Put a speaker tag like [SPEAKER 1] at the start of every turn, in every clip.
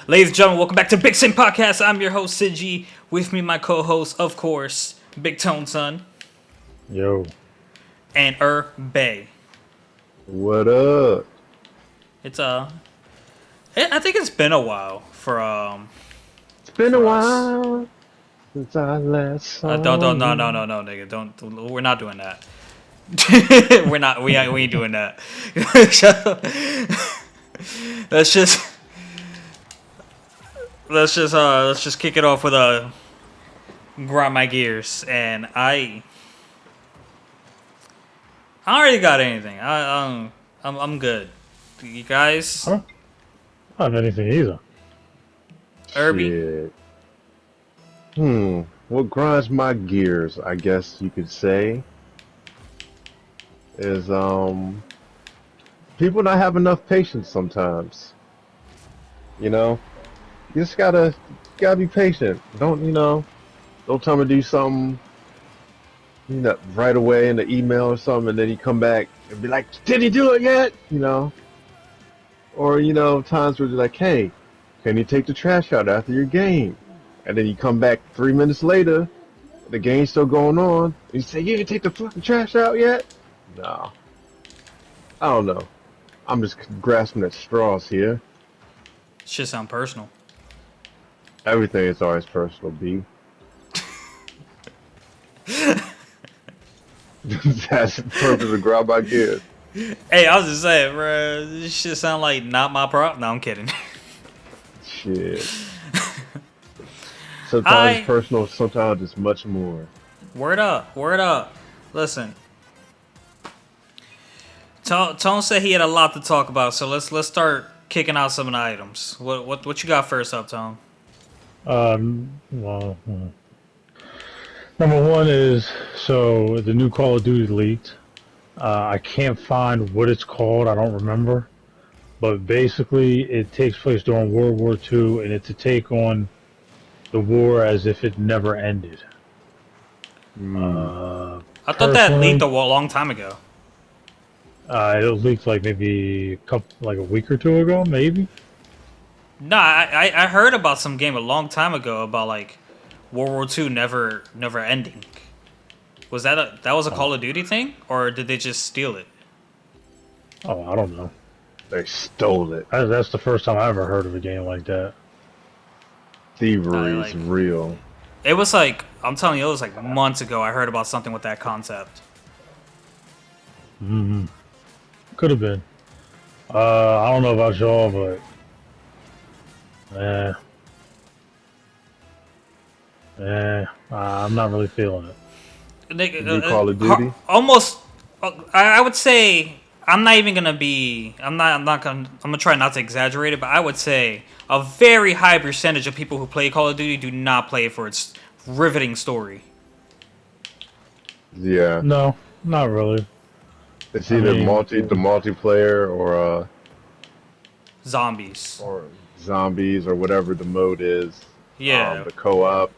[SPEAKER 1] Ladies and gentlemen, welcome back to BigSin Podcast. I'm your host, Sigi. With me, my co-host, of course, Big Tone Son.
[SPEAKER 2] Yo.
[SPEAKER 1] And Bay.
[SPEAKER 3] What up?
[SPEAKER 1] I think it's been a while for
[SPEAKER 3] It's been
[SPEAKER 1] for
[SPEAKER 3] a
[SPEAKER 1] us.
[SPEAKER 3] while since I last saw
[SPEAKER 1] No,
[SPEAKER 3] you.
[SPEAKER 1] nigga, don't. We're not doing that. We ain't doing that. Let's just kick it off with a grind my gears, and I already got anything. I'm good. You guys,
[SPEAKER 2] I don't have anything either.
[SPEAKER 1] Irby.
[SPEAKER 3] Shit. What grinds my gears, I guess you could say, is people not have enough patience sometimes. You know? You just gotta be patient. Don't tell me to do something right away in the email or something, and then you come back and be like, did he do it yet? Or times where they're like, hey, can you take the trash out after your game? And then you come back 3 minutes later, the game's still going on, and you say, you didn't take the fucking trash out yet? No. I don't know. I'm just grasping at straws here.
[SPEAKER 1] Shit sound personal.
[SPEAKER 3] Everything is always personal, B. That's the purpose of grab my gears.
[SPEAKER 1] Hey, I was just saying, bro. This shit sound like not my problem. No, I'm kidding.
[SPEAKER 3] Shit. Sometimes it's personal, sometimes it's much more.
[SPEAKER 1] Word up. Listen. Tone said he had a lot to talk about, so let's start kicking out some of the items. What you got first up, Tone?
[SPEAKER 2] Well, number one is, so the new Call of Duty leaked. I can't find what it's called. I don't remember. But basically, it takes place during World War II, and it's a take on the war as if it never ended.
[SPEAKER 1] I thought that leaked a long time ago.
[SPEAKER 2] It leaked like maybe a week or two ago, maybe.
[SPEAKER 1] No, I heard about some game a long time ago about like World War II never ending. Was that was a Call of Duty thing, or did they just steal it?
[SPEAKER 2] Oh, I don't know.
[SPEAKER 3] They stole it.
[SPEAKER 2] That's the first time I ever heard of a game like that.
[SPEAKER 3] Thievery is real.
[SPEAKER 1] It was like, I'm telling you, it was like months ago I heard about something with that concept.
[SPEAKER 2] Could have been. I don't know about y'all, but I'm not really feeling it.
[SPEAKER 3] New Call of Duty?
[SPEAKER 1] Almost, I would say, I'm gonna try not to exaggerate it, but I would say a very high percentage of people who play Call of Duty do not play it for its riveting story.
[SPEAKER 3] Yeah.
[SPEAKER 2] No, not really.
[SPEAKER 3] It's either the multiplayer or
[SPEAKER 1] Zombies.
[SPEAKER 3] or zombies or whatever the mode is.
[SPEAKER 1] Yeah.
[SPEAKER 3] The co-op,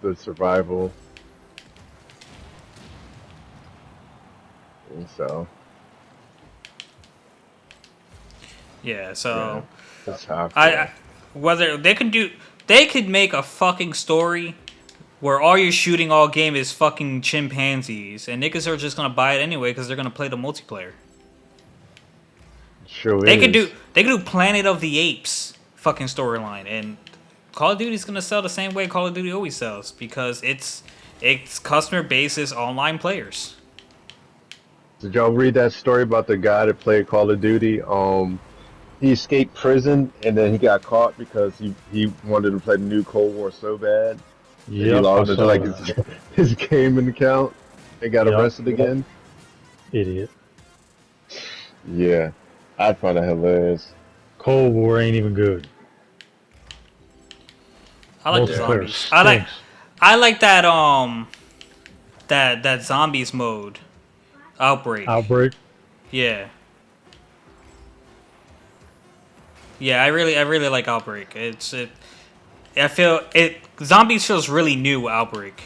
[SPEAKER 3] the survival. And so.
[SPEAKER 1] Yeah. So.
[SPEAKER 3] That's how I feel.
[SPEAKER 1] Whether they could make a fucking story where all you're shooting all game is fucking chimpanzees, and niggas are just gonna buy it anyway because they're gonna play the multiplayer.
[SPEAKER 3] Sure
[SPEAKER 1] They
[SPEAKER 3] is.
[SPEAKER 1] could do Planet of the Apes fucking storyline, and Call of Duty's gonna sell the same way Call of Duty always sells because its customer base is online players.
[SPEAKER 3] Did y'all read that story about the guy that played Call of Duty? He escaped prison and then he got caught because he wanted to play the new Cold War so bad.
[SPEAKER 2] Yeah,
[SPEAKER 3] He logged into like his gaming account and got arrested again.
[SPEAKER 2] Idiot.
[SPEAKER 3] Yeah, I'd find that hilarious.
[SPEAKER 2] Cold War ain't even good.
[SPEAKER 1] I like the
[SPEAKER 2] Multiplayer
[SPEAKER 1] zombies.
[SPEAKER 2] stinks.
[SPEAKER 1] I like that that zombies mode. Outbreak. Yeah. Yeah, I really like Outbreak. I feel Zombies feels really new. Outbreak.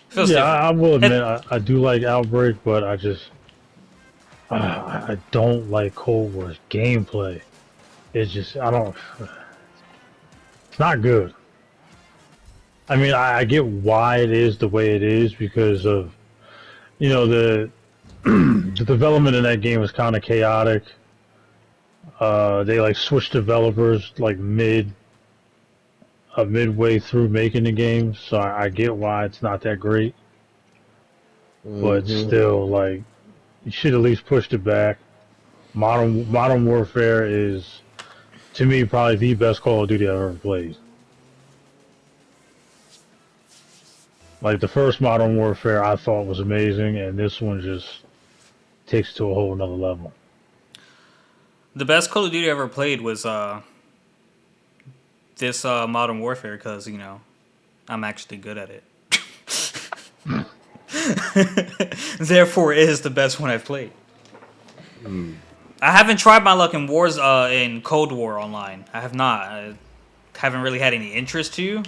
[SPEAKER 1] Feels different.
[SPEAKER 2] I will admit I do like Outbreak, but I don't like Cold War's gameplay. it's just I don't. It's not good. I mean, I get why it is the way it is because of the the development in that game was kind of chaotic. They like switched developers like midway through making the game, so I get why it's not that great. But
[SPEAKER 3] Hmm.
[SPEAKER 2] still, like you should at least pushed it back. Modern Warfare is to me probably the best Call of Duty I've ever played. Like the first Modern Warfare, I thought was amazing, and this one just takes it to a whole another level.
[SPEAKER 1] The best Call of Duty I ever played was this Modern Warfare because I'm actually good at it. Therefore, it is the best one I've played. I haven't tried my luck in wars in Cold War online. I have not. I haven't really had any interest to,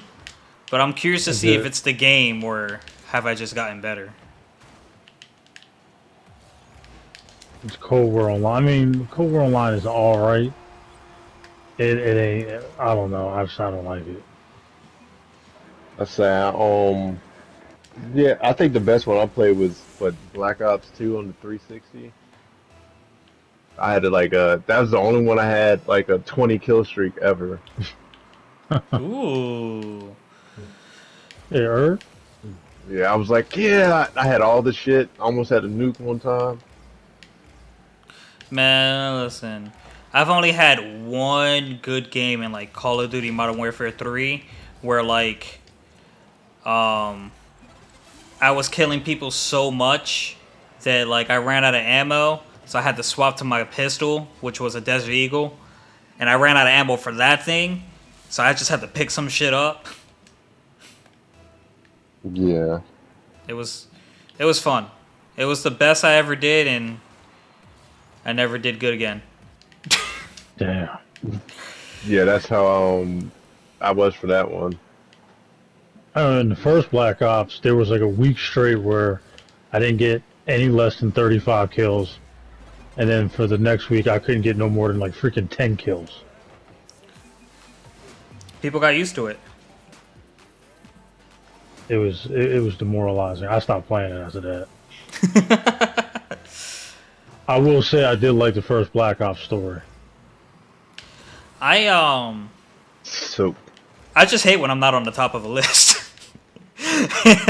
[SPEAKER 1] but I'm curious to see if it's the game or have I just gotten better.
[SPEAKER 2] It's Cold War Online. I mean, Cold War Online is all right. It ain't. I don't know. I don't like it.
[SPEAKER 3] I say, yeah, I think the best one I played was Black Ops 2 on the 360. I had to that was the only one I had like a 20 kill streak ever.
[SPEAKER 1] Ooh.
[SPEAKER 2] Hey, Herb?
[SPEAKER 3] Yeah, I was like, yeah, I had all the shit. Almost had a nuke one time.
[SPEAKER 1] Man, listen. I've only had one good game in like Call of Duty Modern Warfare 3 where I was killing people so much that like I ran out of ammo, so I had to swap to my pistol, which was a Desert Eagle, and I ran out of ammo for that thing, so I just had to pick some shit up.
[SPEAKER 3] Yeah.
[SPEAKER 1] It was fun. It was the best I ever did, and I never did good again.
[SPEAKER 2] Damn.
[SPEAKER 3] Yeah, that's how I was for that one.
[SPEAKER 2] In the first Black Ops, there was like a week straight where I didn't get any less than 35 kills, and then for the next week, I couldn't get no more than like freaking 10 kills.
[SPEAKER 1] People got used to it.
[SPEAKER 2] It was demoralizing. I stopped playing it after that. I will say I did like the first Black Ops story.
[SPEAKER 3] So
[SPEAKER 1] I just hate when I'm not on the top of a list.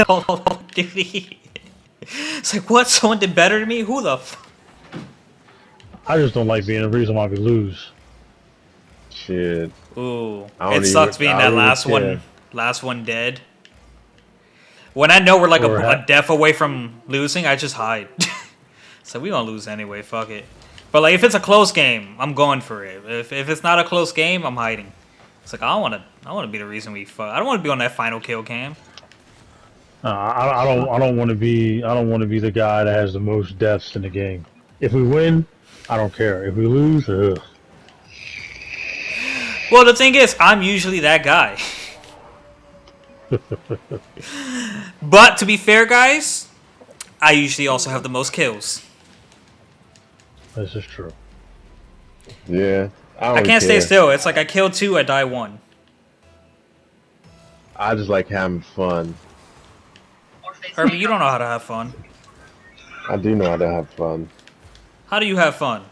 [SPEAKER 1] Call of Duty. It's like, what? Someone did better than me? Who the
[SPEAKER 2] I just don't like being the reason why we lose.
[SPEAKER 3] shit.
[SPEAKER 1] Ooh.
[SPEAKER 3] I don't
[SPEAKER 1] It sucks
[SPEAKER 3] even-
[SPEAKER 1] being
[SPEAKER 3] I
[SPEAKER 1] that
[SPEAKER 3] don't even care.
[SPEAKER 1] last one dead. When I know we're like
[SPEAKER 2] Or
[SPEAKER 1] a death away from losing, I just hide. So we gonna lose anyway, fuck it. But like if it's a close game, I'm going for it. If it's not a close game, I'm hiding. It's like I wanna be the reason we fuck. I don't wanna be on that final kill cam.
[SPEAKER 2] I don't want to be the guy that has the most deaths in the game. If we win, I don't care. If we lose, ugh.
[SPEAKER 1] Well, the thing is, I'm usually that guy. But to be fair, guys, I usually also have the most kills.
[SPEAKER 2] This is true.
[SPEAKER 3] Yeah.
[SPEAKER 1] I can't stay still. It's like I kill 2, I die 1.
[SPEAKER 3] I just like having fun.
[SPEAKER 1] Herbie, you don't know how to have fun.
[SPEAKER 3] I do know how to have fun.
[SPEAKER 1] How do you have fun?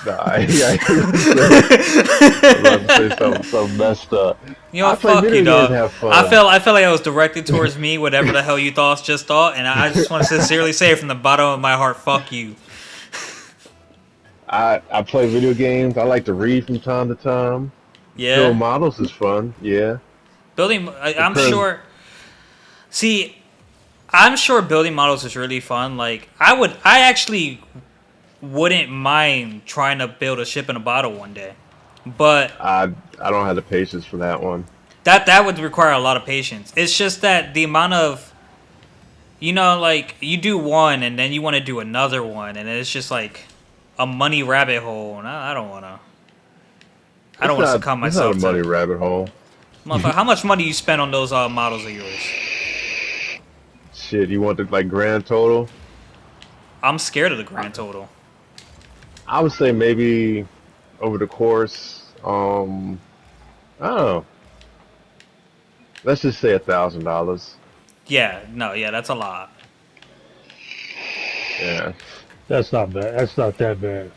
[SPEAKER 3] Nah, I was about to say something so messed up.
[SPEAKER 1] You know
[SPEAKER 3] I
[SPEAKER 1] what?
[SPEAKER 3] play
[SPEAKER 1] Fuck
[SPEAKER 3] video
[SPEAKER 1] you,
[SPEAKER 3] games
[SPEAKER 1] dog.
[SPEAKER 3] to have fun.
[SPEAKER 1] I felt like I was directed towards me, whatever the hell you just thought, and I just want to sincerely say from the bottom of my heart, fuck you.
[SPEAKER 3] I play video games. I like to read from time to time.
[SPEAKER 1] Yeah.
[SPEAKER 3] Build models is fun. Yeah.
[SPEAKER 1] Building, I'm
[SPEAKER 3] Because-
[SPEAKER 1] sure. See, I'm sure building models is really fun. Like, I actually wouldn't mind trying to build a ship in a bottle one day, but
[SPEAKER 3] I don't have the patience for that one.
[SPEAKER 1] that would require a lot of patience. It's just that the amount of, like you do one and then you want to do another one, and it's just like a money rabbit hole, and I don't want to. I don't want to succumb myself
[SPEAKER 3] It's not a money
[SPEAKER 1] to.
[SPEAKER 3] rabbit hole.
[SPEAKER 1] Motherfucker, how much money you spend on those models of yours?
[SPEAKER 3] Shit, you want the grand total?
[SPEAKER 1] I'm scared of the grand total.
[SPEAKER 3] I would say maybe over the course, I don't know. Let's just say $1,000.
[SPEAKER 1] Yeah, no, yeah, that's a lot.
[SPEAKER 3] Yeah.
[SPEAKER 2] That's not bad. That's not that bad.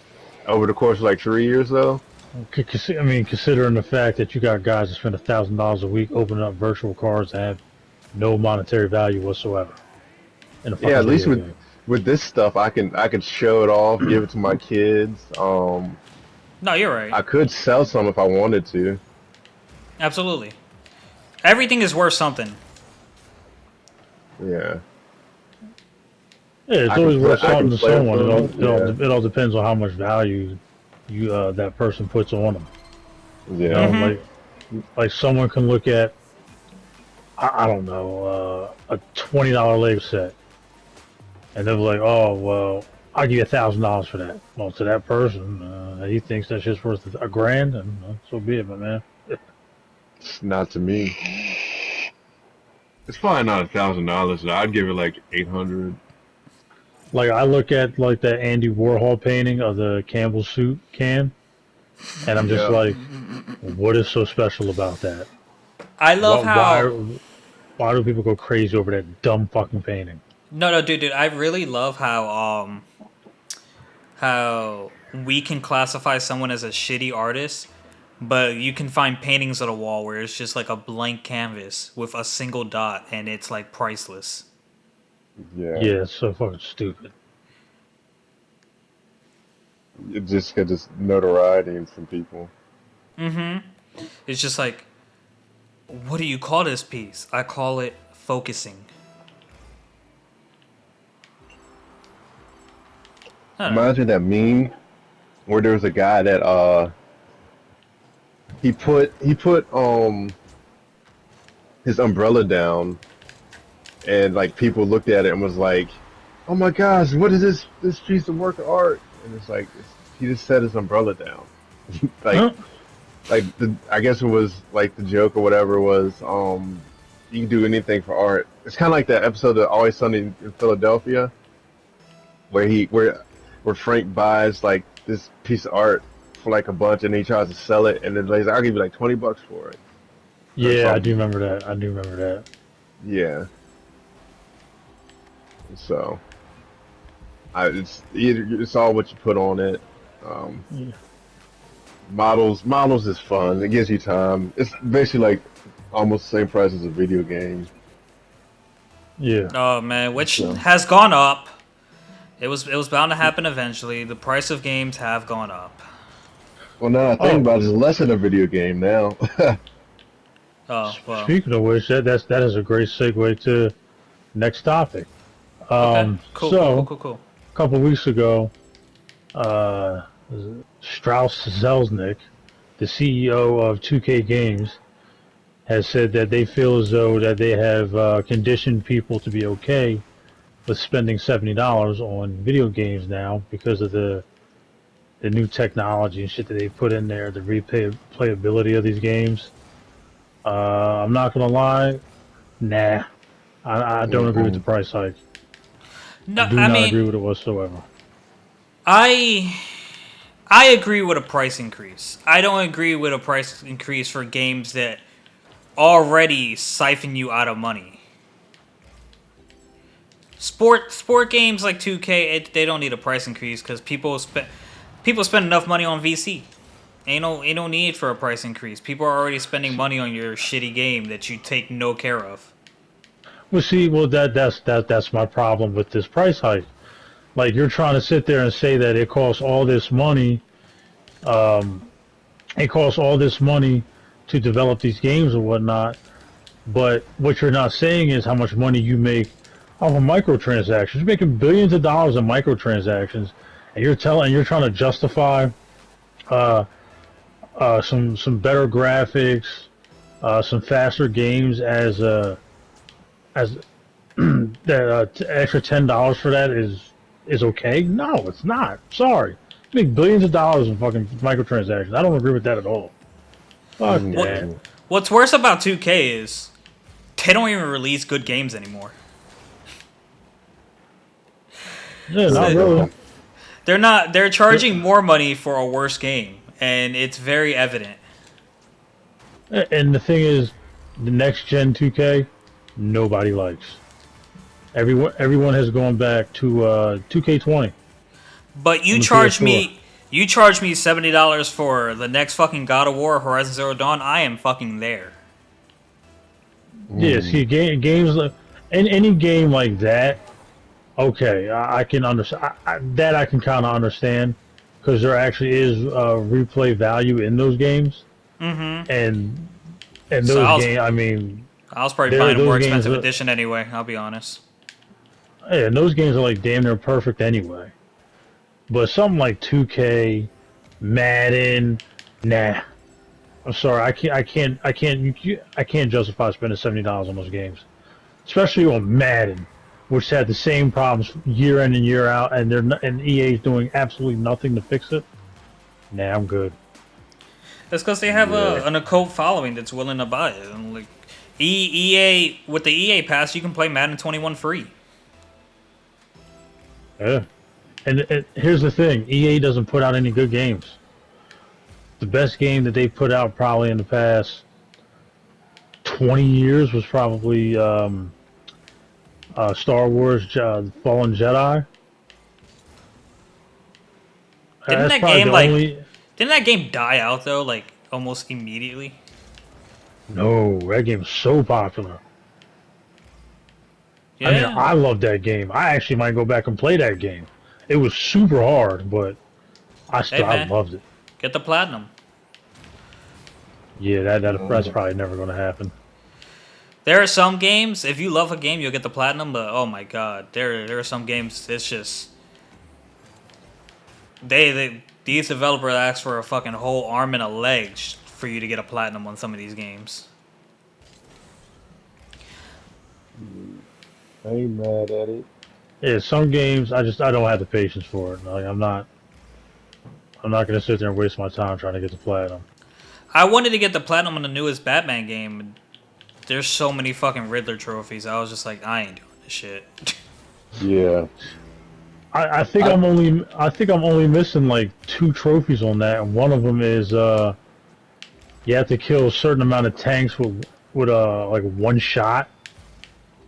[SPEAKER 3] Over the course of like 3 years, though.
[SPEAKER 2] I mean, considering the fact that you got guys that spend $1,000 a week opening up virtual cards that have no monetary value whatsoever in a
[SPEAKER 3] Yeah,
[SPEAKER 2] fucking
[SPEAKER 3] at least
[SPEAKER 2] video
[SPEAKER 3] with
[SPEAKER 2] game.
[SPEAKER 3] this stuff, I can show it off, give it to my kids.
[SPEAKER 1] No, you're right.
[SPEAKER 3] I could sell some if I wanted to.
[SPEAKER 1] Absolutely. Everything is worth something.
[SPEAKER 3] Yeah.
[SPEAKER 2] Yeah, it's always worth
[SPEAKER 3] I can
[SPEAKER 2] something to
[SPEAKER 3] play with
[SPEAKER 2] someone.
[SPEAKER 3] them.
[SPEAKER 2] It all depends on how much value you that person puts on them. You
[SPEAKER 3] Yeah.
[SPEAKER 2] know,
[SPEAKER 3] Yeah.
[SPEAKER 2] like someone can look at I don't know a $20 Lego set, and they're like, oh well, I'll give you $1,000 for that. Well, to that person, he thinks that's just worth $1,000, and so be it, my man.
[SPEAKER 3] It's not to me. It's probably not $1,000. I'd give it like 800.
[SPEAKER 2] Like I look at like that Andy Warhol painting of the Campbell soup can, and I'm just
[SPEAKER 3] Yeah.
[SPEAKER 2] like, what is so special about that?
[SPEAKER 1] I love how
[SPEAKER 2] Why do people go crazy over that dumb fucking painting?
[SPEAKER 1] no, dude. I really love how we can classify someone as a shitty artist, but you can find paintings on a wall where it's just like a blank canvas with a single dot, and it's like priceless.
[SPEAKER 3] Yeah.
[SPEAKER 2] Yeah, it's so fucking stupid.
[SPEAKER 3] It just got this notoriety from people.
[SPEAKER 1] It's just like, what do you call this piece? I call it focusing. I don't know.
[SPEAKER 3] Reminds me of that meme where there was a guy that he put his umbrella down, and like people looked at it and was like, "Oh my gosh, what is this piece of work of art?" And it's like he just set his umbrella down. like
[SPEAKER 2] Huh?
[SPEAKER 3] I guess it was like the joke or whatever was you can do anything for art. It's kind of like that episode of Always Sunny in Philadelphia where Frank buys like this piece of art for like a bunch and he tries to sell it and then he's like, I'll give you like $20 for it. Or
[SPEAKER 2] Yeah, I
[SPEAKER 3] something.
[SPEAKER 2] do remember that. I do remember that.
[SPEAKER 3] Yeah. So it's all what you put on it. Um,
[SPEAKER 2] Yeah.
[SPEAKER 3] models is fun. It gives you time. It's basically like almost the same price as a video game.
[SPEAKER 2] Yeah.
[SPEAKER 1] Oh man, which
[SPEAKER 3] So
[SPEAKER 1] has gone up. It was bound to happen eventually. The price of games have gone up.
[SPEAKER 3] well, now I think
[SPEAKER 2] Oh,
[SPEAKER 3] about it, it's less than a video game now.
[SPEAKER 1] Oh well.
[SPEAKER 2] speaking of which, that is a great segue to next topic.
[SPEAKER 1] Okay. Cool.
[SPEAKER 2] So
[SPEAKER 1] Cool.
[SPEAKER 2] a couple weeks ago, Strauss Zelnick, the CEO of 2K Games, has said that they feel as though that they have conditioned people to be okay with spending $70 on video games now because of the new technology and shit that they put in there, the replayability of these games. I'm not gonna lie, nah, I don't agree with the
[SPEAKER 3] Mm-mm.
[SPEAKER 2] price hike.
[SPEAKER 1] No,
[SPEAKER 2] I do
[SPEAKER 1] I
[SPEAKER 2] not
[SPEAKER 1] mean,
[SPEAKER 2] agree with it whatsoever.
[SPEAKER 1] I I agree with a price increase. I don't agree with a price increase for games that already siphon you out of money. Sport games like 2K, they don't need a price increase because people spend enough money on VC. Ain't no need for a price increase. People are already spending money on your shitty game that you take no care of.
[SPEAKER 2] Well, see, that's my problem with this price hike. Like you're trying to sit there and say that it costs all this money. It costs all this money to develop these games and whatnot. But what you're not saying is how much money you make off of microtransactions. You're making billions of dollars in microtransactions, and you're trying to justify uh, some better graphics, some faster games as that extra $10 for that is okay. No, it's not. Sorry, you make billions of dollars in fucking microtransactions. I don't agree with that at all. Fuck that.
[SPEAKER 3] Mm-mm.
[SPEAKER 1] What's worse about 2K is they don't even release good games anymore.
[SPEAKER 2] Yeah,
[SPEAKER 1] So-
[SPEAKER 2] not really.
[SPEAKER 1] They're not. They're charging more money for a worse game, and it's very evident.
[SPEAKER 2] And the thing is, the next gen 2K, nobody likes. Everyone has gone back to 2K20.
[SPEAKER 1] But you
[SPEAKER 2] On the
[SPEAKER 1] charge
[SPEAKER 2] PS4.
[SPEAKER 1] me. You charge me $70 for the next fucking God of War, Horizon Zero Dawn. I am fucking there.
[SPEAKER 2] Yeah, see, games like any game like that. Okay, I can understand that. I can kind of understand because there actually is replay value in those games,
[SPEAKER 1] Mm-hmm.
[SPEAKER 2] and
[SPEAKER 1] So
[SPEAKER 2] those games. I mean,
[SPEAKER 1] I was probably buying a more
[SPEAKER 2] those games.
[SPEAKER 1] expensive edition anyway. I'll be honest.
[SPEAKER 2] Yeah, and those games are like damn near perfect anyway. But something like 2K, Madden, nah. I'm sorry, I can't justify spending $70 on those games, especially on Madden, which had the same problems year in and year out, and and EA's doing absolutely nothing to fix it. Nah, I'm good.
[SPEAKER 1] That's because they have an occult following that's willing to buy it. And like EA with the EA Pass, you can play Madden 21 free.
[SPEAKER 2] Yeah, and here's the thing: EA doesn't put out any good games. The best game that they put out probably in the past 20 years was probably Star Wars Fallen Jedi.
[SPEAKER 1] Didn't
[SPEAKER 2] That's
[SPEAKER 1] that
[SPEAKER 2] probably
[SPEAKER 1] game
[SPEAKER 2] the
[SPEAKER 1] like?
[SPEAKER 2] only.
[SPEAKER 1] Didn't that game die out though? Like almost immediately.
[SPEAKER 2] No, that game is so popular.
[SPEAKER 1] Yeah.
[SPEAKER 2] I mean, I love that game. I actually might go back and play that game. It was super hard, but
[SPEAKER 1] Hey
[SPEAKER 2] I
[SPEAKER 1] man,
[SPEAKER 2] loved it.
[SPEAKER 1] get the platinum.
[SPEAKER 2] Yeah, that's probably never going to happen.
[SPEAKER 1] There are some games. If you love a game, you'll get the platinum. But oh my god, there are some games. It's just these developers ask for a fucking whole arm and a leg for you to get a platinum on some of these games.
[SPEAKER 3] I ain't mad at it.
[SPEAKER 2] Yeah, some games I don't have the patience for it. Like, I'm not going to sit there and waste my time trying to get the platinum.
[SPEAKER 1] I wanted to get the platinum on the newest Batman game. There's so many fucking Riddler trophies. I was just like, I ain't doing this shit.
[SPEAKER 3] Yeah.
[SPEAKER 2] I think I'm only missing like 2 trophies on that, and one of them is you have to kill a certain amount of tanks with like one shot.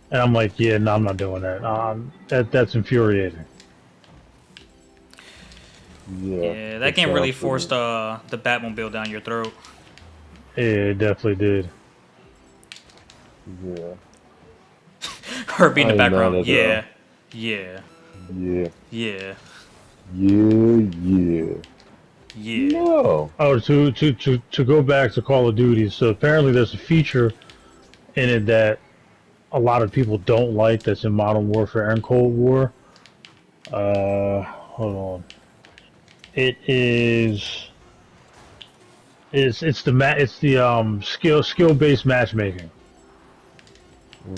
[SPEAKER 2] And I'm like, yeah, no, I'm not doing that. That's infuriating.
[SPEAKER 1] Yeah, that game really forced the Batmobile down your throat.
[SPEAKER 2] Yeah, it definitely did.
[SPEAKER 3] Yeah.
[SPEAKER 1] Her being in the
[SPEAKER 3] I ain't mad
[SPEAKER 1] background.
[SPEAKER 3] at
[SPEAKER 1] Yeah.
[SPEAKER 3] that.
[SPEAKER 1] Yeah.
[SPEAKER 3] Yeah.
[SPEAKER 1] Yeah.
[SPEAKER 3] Yeah.
[SPEAKER 1] Yeah.
[SPEAKER 3] No.
[SPEAKER 2] Oh, to go back to Call of Duty. So apparently there's a feature in it that a lot of people don't like that's in Modern Warfare and Cold War. Hold on. It is. It's the skill based matchmaking,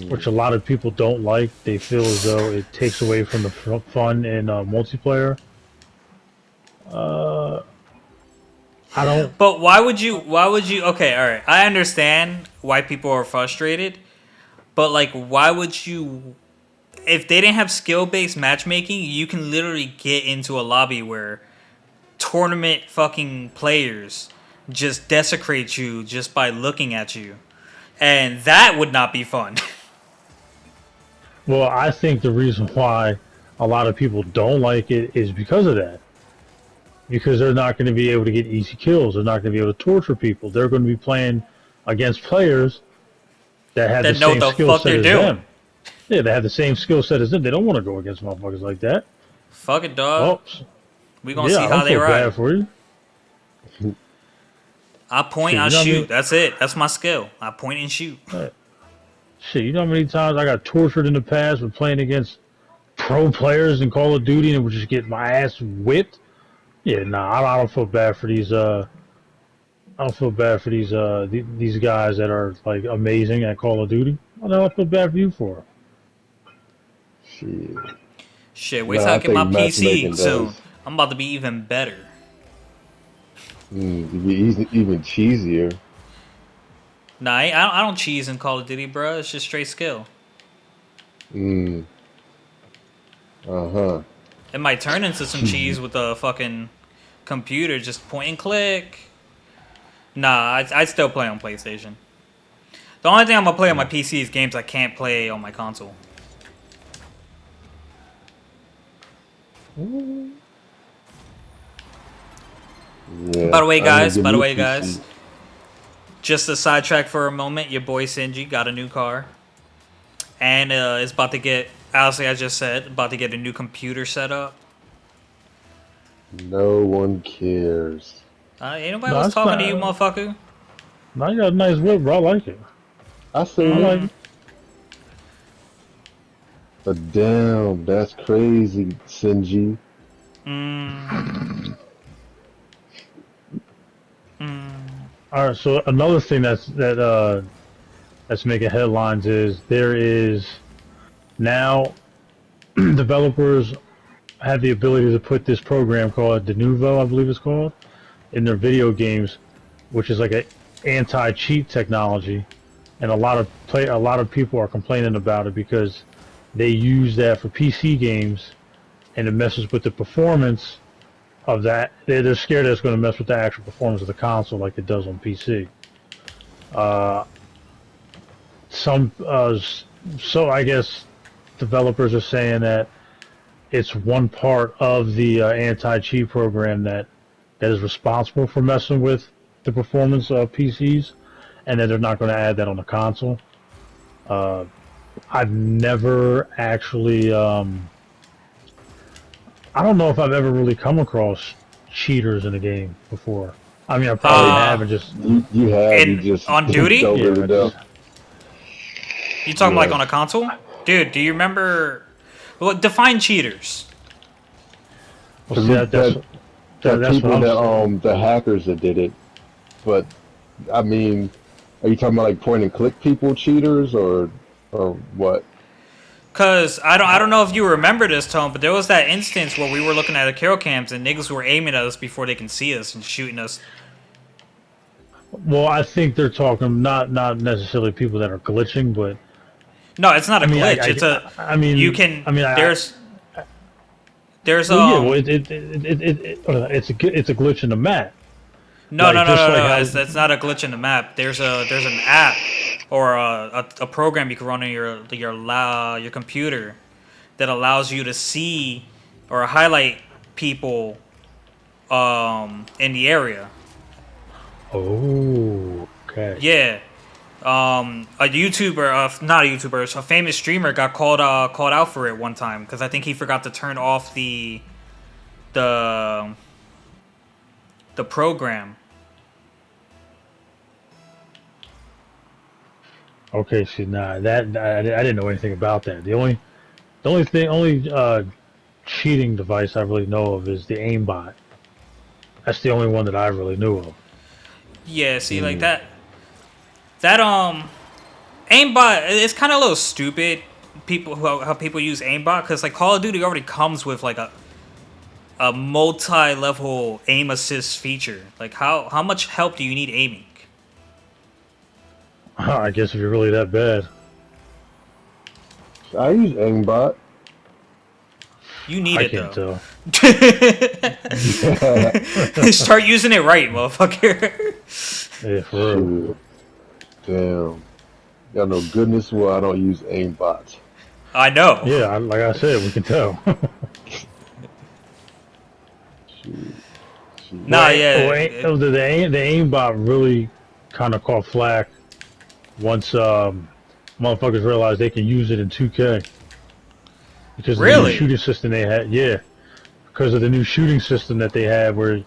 [SPEAKER 2] which a lot of people don't like. They feel as though it takes away from the fun in multiplayer. I don't.
[SPEAKER 1] But why would you? Okay, all right. I understand why people are frustrated, but like, why would you? If they didn't have skill-based matchmaking, you can literally get into a lobby where tournament fucking players just desecrate you just by looking at you, and that would not be fun.
[SPEAKER 2] Well, I think the reason why a lot of people don't like it is because of that. Because they're not going to be able to get easy kills. They're not going to be able to torture people. They're going to be playing against players that have the
[SPEAKER 1] That know
[SPEAKER 2] same
[SPEAKER 1] the
[SPEAKER 2] skill
[SPEAKER 1] fuck
[SPEAKER 2] set
[SPEAKER 1] they're
[SPEAKER 2] as
[SPEAKER 1] doing.
[SPEAKER 2] them. Yeah, they have the same skill set as them. They don't want to go against motherfuckers like that.
[SPEAKER 1] Fuck it, dog.
[SPEAKER 2] Oh,
[SPEAKER 1] We gonna
[SPEAKER 2] yeah,
[SPEAKER 1] see
[SPEAKER 2] I
[SPEAKER 1] how
[SPEAKER 2] don't
[SPEAKER 1] they
[SPEAKER 2] feel
[SPEAKER 1] ride.
[SPEAKER 2] bad for you.
[SPEAKER 1] I point,
[SPEAKER 2] Shit,
[SPEAKER 1] I
[SPEAKER 2] you know what I
[SPEAKER 1] shoot.
[SPEAKER 2] mean?
[SPEAKER 1] That's it. That's my skill. I point and shoot.
[SPEAKER 2] Shit, you know how many times I got tortured in the past with playing against pro players in Call of Duty and would just get my ass whipped? Yeah, nah, I don't feel bad for these. I don't feel bad for these guys that are like amazing at Call of Duty. I don't feel bad for you for.
[SPEAKER 3] Shit.
[SPEAKER 1] Shit, wait
[SPEAKER 3] No,
[SPEAKER 1] till I
[SPEAKER 3] I
[SPEAKER 1] get my
[SPEAKER 3] think
[SPEAKER 1] PC
[SPEAKER 3] matchmaking
[SPEAKER 1] soon.
[SPEAKER 3] does.
[SPEAKER 1] I'm about to be even better.
[SPEAKER 3] To be even cheesier.
[SPEAKER 1] Nah, I don't cheese in Call of Duty, bro. It's just straight skill.
[SPEAKER 3] Uh huh.
[SPEAKER 1] It might turn into some cheese with a fucking computer, just point and click. Nah, I'd still play on PlayStation. The only thing I'm gonna play on my PC is games I can't play on my console.
[SPEAKER 3] Yeah,
[SPEAKER 1] By the way,
[SPEAKER 3] I need
[SPEAKER 1] guys.
[SPEAKER 3] to
[SPEAKER 1] By the
[SPEAKER 3] get
[SPEAKER 1] way,
[SPEAKER 3] new
[SPEAKER 1] guys.
[SPEAKER 3] PC.
[SPEAKER 1] Just a sidetrack for a moment. Your boy Sinji got a new car, and is about to get. Honestly, I just said about to get a new computer set up.
[SPEAKER 3] No one cares.
[SPEAKER 1] Ain't nobody
[SPEAKER 2] No,
[SPEAKER 1] was
[SPEAKER 2] it's
[SPEAKER 1] talking to you,
[SPEAKER 2] not.
[SPEAKER 1] motherfucker.
[SPEAKER 2] Now you got a nice whip, bro. I like it.
[SPEAKER 3] I
[SPEAKER 2] I
[SPEAKER 3] say
[SPEAKER 2] like
[SPEAKER 3] it.
[SPEAKER 2] it.
[SPEAKER 3] But damn, that's crazy, Sinji.
[SPEAKER 1] Mm, mm.
[SPEAKER 2] All right. So another thing that's making headlines is there is now developers have the ability to put this program called Denuvo, I believe it's called, in their video games, which is like a anti-cheat technology, and a lot of people are complaining about it because they use that for PC games, and it messes with the performance of that. They're scared that it's going to mess with the actual performance of the console like it does on PC. Uh, some so I guess developers are saying that it's one part of the anti-cheat program that is responsible for messing with the performance of PCs, and that they're not going to add that on the console. I've never actually, I don't know if I've ever really come across cheaters in a game before. I mean, I probably have, and just
[SPEAKER 3] You have, you
[SPEAKER 1] In
[SPEAKER 3] just
[SPEAKER 1] on duty,
[SPEAKER 3] don't really know.
[SPEAKER 1] you talking like
[SPEAKER 3] Yeah.
[SPEAKER 1] on a console, dude? Do you remember? Well, define cheaters.
[SPEAKER 2] well, see, that's
[SPEAKER 3] That
[SPEAKER 2] that's what
[SPEAKER 3] people
[SPEAKER 2] I'm
[SPEAKER 3] that
[SPEAKER 2] saying.
[SPEAKER 3] the hackers that did it. But I mean, are you talking about like point and click people cheaters or what?
[SPEAKER 1] Cause I don't know if you remember this, Tone, but there was that instance where we were looking at the kill cams and niggas were aiming at us before they can see us and shooting us.
[SPEAKER 2] Well, I think they're talking not necessarily people that are glitching, but
[SPEAKER 1] No, it's not
[SPEAKER 2] I
[SPEAKER 1] a
[SPEAKER 2] mean,
[SPEAKER 1] glitch. It's a
[SPEAKER 2] I
[SPEAKER 1] you
[SPEAKER 2] mean,
[SPEAKER 1] can
[SPEAKER 2] I mean,
[SPEAKER 1] there's
[SPEAKER 2] well, yeah, well, it's a glitch in the map,
[SPEAKER 1] no no
[SPEAKER 2] like
[SPEAKER 1] no
[SPEAKER 2] just
[SPEAKER 1] no
[SPEAKER 2] like
[SPEAKER 1] no.
[SPEAKER 2] how.
[SPEAKER 1] It's not a glitch in the map. There's an app or a program you can run on your computer that allows you to see or highlight people in the area.
[SPEAKER 2] Oh, okay.
[SPEAKER 1] Yeah. A YouTuber, not a YouTuber, a famous streamer got called out for it one time because I think he forgot to turn off the the program.
[SPEAKER 2] Okay, see, nah, I didn't know anything about that. The only cheating device I really know of is the aimbot. That's the only one that I really knew of.
[SPEAKER 1] Yeah, see, like
[SPEAKER 3] Hmm.
[SPEAKER 1] that aimbot, it's kind of a little stupid. People how people use aimbot because like Call of Duty already comes with like a multi-level aim assist feature. Like how much help do you need aiming?
[SPEAKER 2] I guess if you're really that bad.
[SPEAKER 3] I use aimbot.
[SPEAKER 1] You need
[SPEAKER 2] I
[SPEAKER 1] it
[SPEAKER 2] can't
[SPEAKER 1] though.
[SPEAKER 2] tell.
[SPEAKER 1] Start using it right, motherfucker.
[SPEAKER 2] Yeah, for real.
[SPEAKER 3] Shoot. Damn. Y'all know goodness well I don't use aimbot.
[SPEAKER 1] I know.
[SPEAKER 2] Yeah, like I said, we can tell.
[SPEAKER 3] Shoot. Shoot.
[SPEAKER 1] Nah,
[SPEAKER 2] Well,
[SPEAKER 1] yeah.
[SPEAKER 2] the aimbot really kind of caught flack once motherfuckers realized they can use it in 2K because of the new
[SPEAKER 1] Really?
[SPEAKER 2] shooting system they had. Yeah, because of the new shooting system that they have, where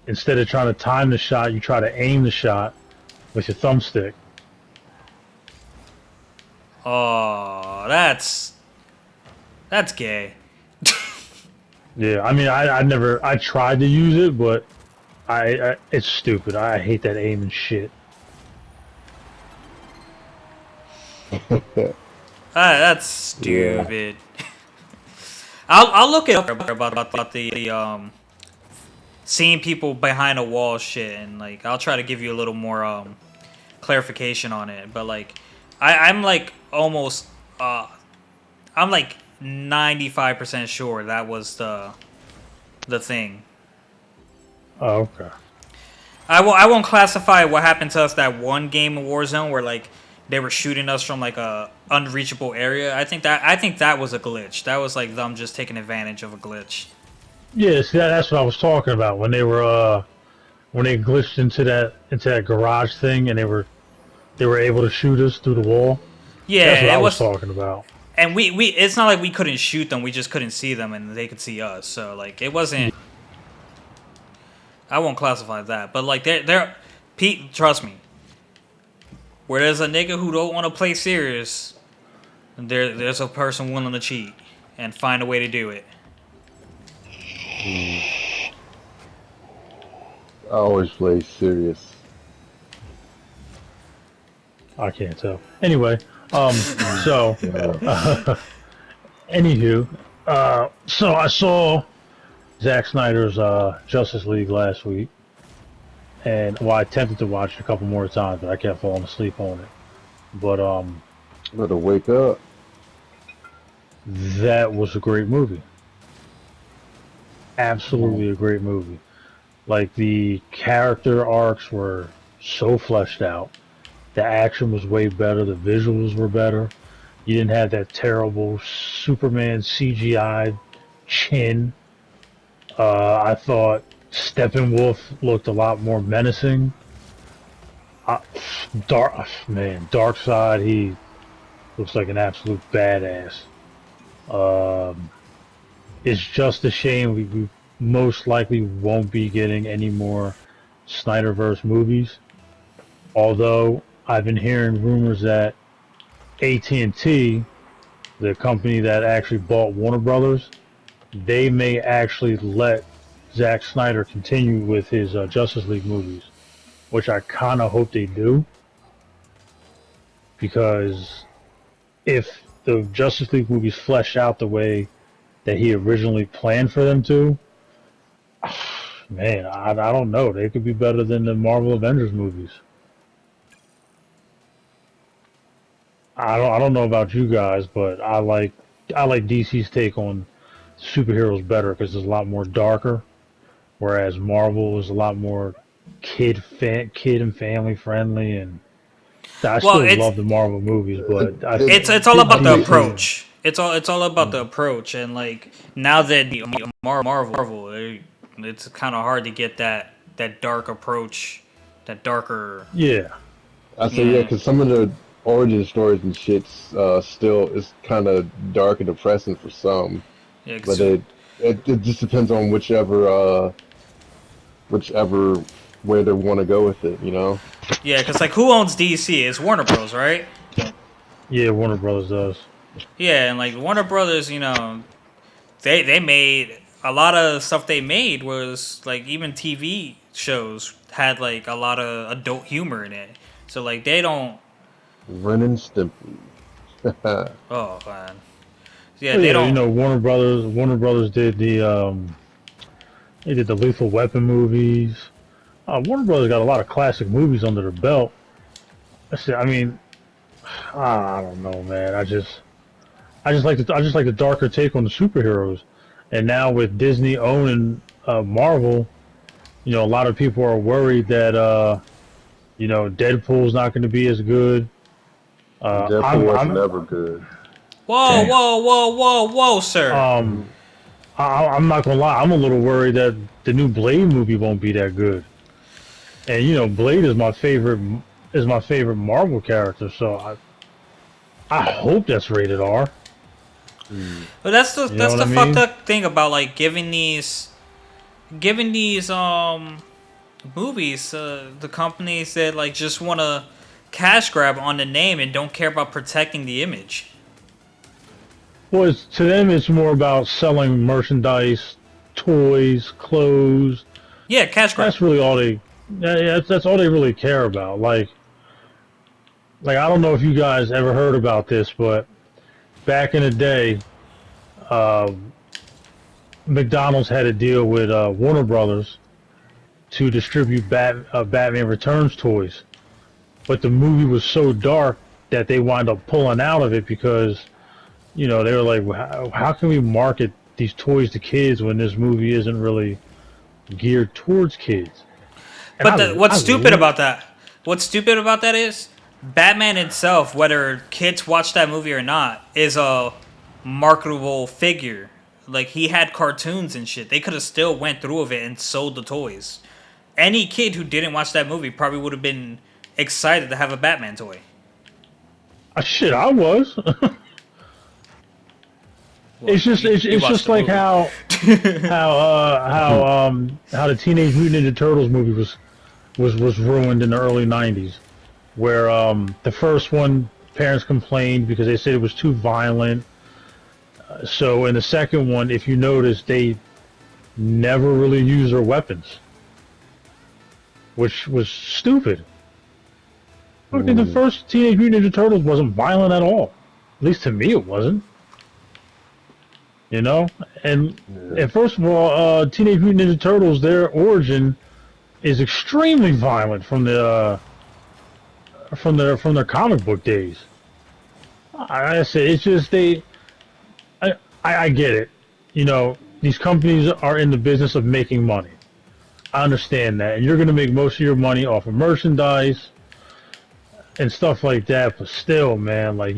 [SPEAKER 2] instead of trying to time the shot, you try to aim the shot with your thumbstick.
[SPEAKER 1] Oh, that's gay.
[SPEAKER 2] Yeah, I mean, I tried to use it, but it's stupid. I hate that aiming shit.
[SPEAKER 1] That's stupid. I'll look it up about the seeing people behind a wall shit and like I'll try to give you a little more clarification on it. But like I'm like almost I'm like 95% sure that was the thing.
[SPEAKER 2] Oh, okay.
[SPEAKER 1] I won't classify what happened to us that one game in Warzone where like they were shooting us from like a unreachable area. I think that was a glitch. That was like them just taking advantage of a glitch.
[SPEAKER 2] Yeah, see, that's what I was talking about when they were when they glitched into that garage thing and they were able to shoot us through the wall. That's what
[SPEAKER 1] Yeah,
[SPEAKER 2] I
[SPEAKER 1] it
[SPEAKER 2] was
[SPEAKER 1] was,
[SPEAKER 2] talking about.
[SPEAKER 1] and we it's not like we couldn't shoot them. We just couldn't see them, and they could see us. So like it wasn't. I won't classify that, but like they're Pete. Trust me. Where there's a nigga who don't want to play serious, there's a person willing to cheat and find a way to do it.
[SPEAKER 3] I always play serious.
[SPEAKER 2] I can't tell. Anyway, so
[SPEAKER 3] Yeah.
[SPEAKER 2] anywho, so I saw Zack Snyder's Justice League last week, and I attempted to watch it a couple more times, but I kept falling asleep on it. But
[SPEAKER 3] Better wake up.
[SPEAKER 2] that was a great movie. Absolutely a great movie. Like the character arcs were so fleshed out. The action was way better. The visuals were better. You didn't have that terrible Superman CGI chin. I thought Steppenwolf looked a lot more menacing. Darkseid, he looks like an absolute badass. It's just a shame we most likely won't be getting any more Snyderverse movies. Although I've been hearing rumors that AT&T, the company that actually bought Warner Brothers, they may actually let Zack Snyder continue with his Justice League movies, which I kind of hope they do. Because if the Justice League movies flesh out the way that he originally planned for them to, man, I don't know. They could be better than the Marvel Avengers movies. I don't know about you guys, but I like DC's take on superheroes better because it's a lot more darker, whereas Marvel is a lot more kid and family friendly. And I
[SPEAKER 1] Well,
[SPEAKER 2] still love the Marvel movies, but
[SPEAKER 1] it's all about the
[SPEAKER 3] DC.
[SPEAKER 1] approach. It's all about the approach, and like now that the Marvel, it's kind of hard to get that dark approach, that darker.
[SPEAKER 2] yeah.
[SPEAKER 3] I say yeah, because some of the origin stories and shit's still is kind of dark and depressing for some,
[SPEAKER 1] Yeah,
[SPEAKER 3] but it just depends on whichever way they want to go with it, you know.
[SPEAKER 1] yeah, because like who owns DC? It's Warner Bros, right?
[SPEAKER 2] Yeah, Warner Brothers does.
[SPEAKER 1] Yeah, and like Warner Brothers, they made a lot of stuff. They made was like even TV shows had like a lot of adult humor in it. So like they don't.
[SPEAKER 3] Ren and Stimpy.
[SPEAKER 1] Oh man. Yeah,
[SPEAKER 2] Well,
[SPEAKER 1] they
[SPEAKER 2] yeah,
[SPEAKER 1] don't.
[SPEAKER 2] you know, Warner Brothers did they did the Lethal Weapon movies. Warner Brothers got a lot of classic movies under their belt. I mean, I don't know, man. I just like the darker take on the superheroes. And now with Disney owning Marvel, you know, a lot of people are worried that Deadpool's not going to be as good.
[SPEAKER 3] Deadpool was never good.
[SPEAKER 1] Whoa, whoa, sir.
[SPEAKER 2] I'm not gonna lie. I'm a little worried that the new Blade movie won't be that good. And you know, Blade is my favorite Marvel character. So I hope that's rated R.
[SPEAKER 1] But that's the
[SPEAKER 2] I mean?
[SPEAKER 1] fucked up thing about like giving these movies the companies that like just want to cash grab on the name and don't care about protecting the image.
[SPEAKER 2] Well, to them, it's more about selling merchandise, toys, clothes.
[SPEAKER 1] Yeah, cash grab.
[SPEAKER 2] That's really all they. Yeah, that's all they really care about. Like I don't know if you guys ever heard about this, but back in the day, McDonald's had a deal with Warner Brothers to distribute Batman Returns toys, but the movie was so dark that they wound up pulling out of it because you know, they were like, how can we market these toys to kids when this movie isn't really geared towards kids? And
[SPEAKER 1] But what's stupid about that? What's stupid about that is Batman itself, whether kids watch that movie or not, is a marketable figure. Like he had cartoons and shit. They could have still went through of it and sold the toys. Any kid who didn't watch that movie probably would have been excited to have a Batman toy.
[SPEAKER 2] Shit, I was.
[SPEAKER 1] Well,
[SPEAKER 2] it's just like how the Teenage Mutant Ninja Turtles movie was ruined in the early '90s, where the first one parents complained because they said it was too violent. So in the second one, if you notice, they never really used their weapons, which was stupid. Look, the first Teenage Mutant Ninja Turtles wasn't violent at all. At least to me, it wasn't. You know, and first of all, Teenage Mutant Ninja Turtles, their origin is extremely violent from their comic book days. I say it's just I get it. You know, these companies are in the business of making money. I understand that, and you're going to make most of your money off of merchandise and stuff like that. But still, man, like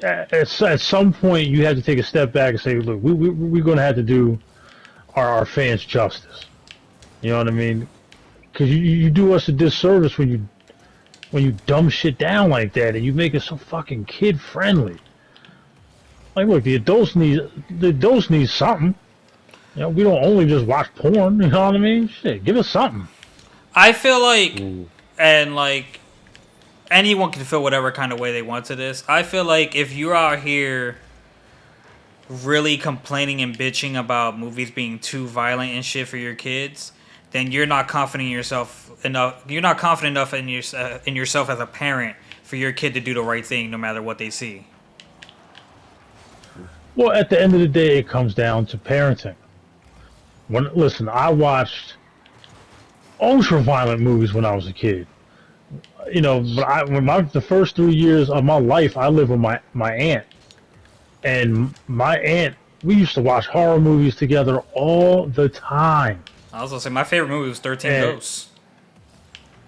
[SPEAKER 2] at some point you have to take a step back and say, look, we're going to have to do our fans justice. You know what I mean? Because you do us a disservice when you dumb shit down like that and you make it so fucking kid friendly. Like, look, the adults need something. You know, we don't only just watch porn. You know what I mean? Shit, give us something.
[SPEAKER 1] I feel like, and like, anyone can feel whatever kind of way they want to this. I feel like if you're out here really complaining and bitching about movies being too violent and shit for your kids, then you're not confident in yourself enough. You're not confident enough in yourself as a parent for your kid to do the right thing, no matter what they see.
[SPEAKER 2] Well, at the end of the day, it comes down to parenting. Listen, I watched ultra-violent movies when I was a kid. You know, but the first 3 years of my life, I lived with my aunt. And my aunt, we used to watch horror movies together all the time.
[SPEAKER 1] I was gonna say my favorite movie was 13 Ghosts.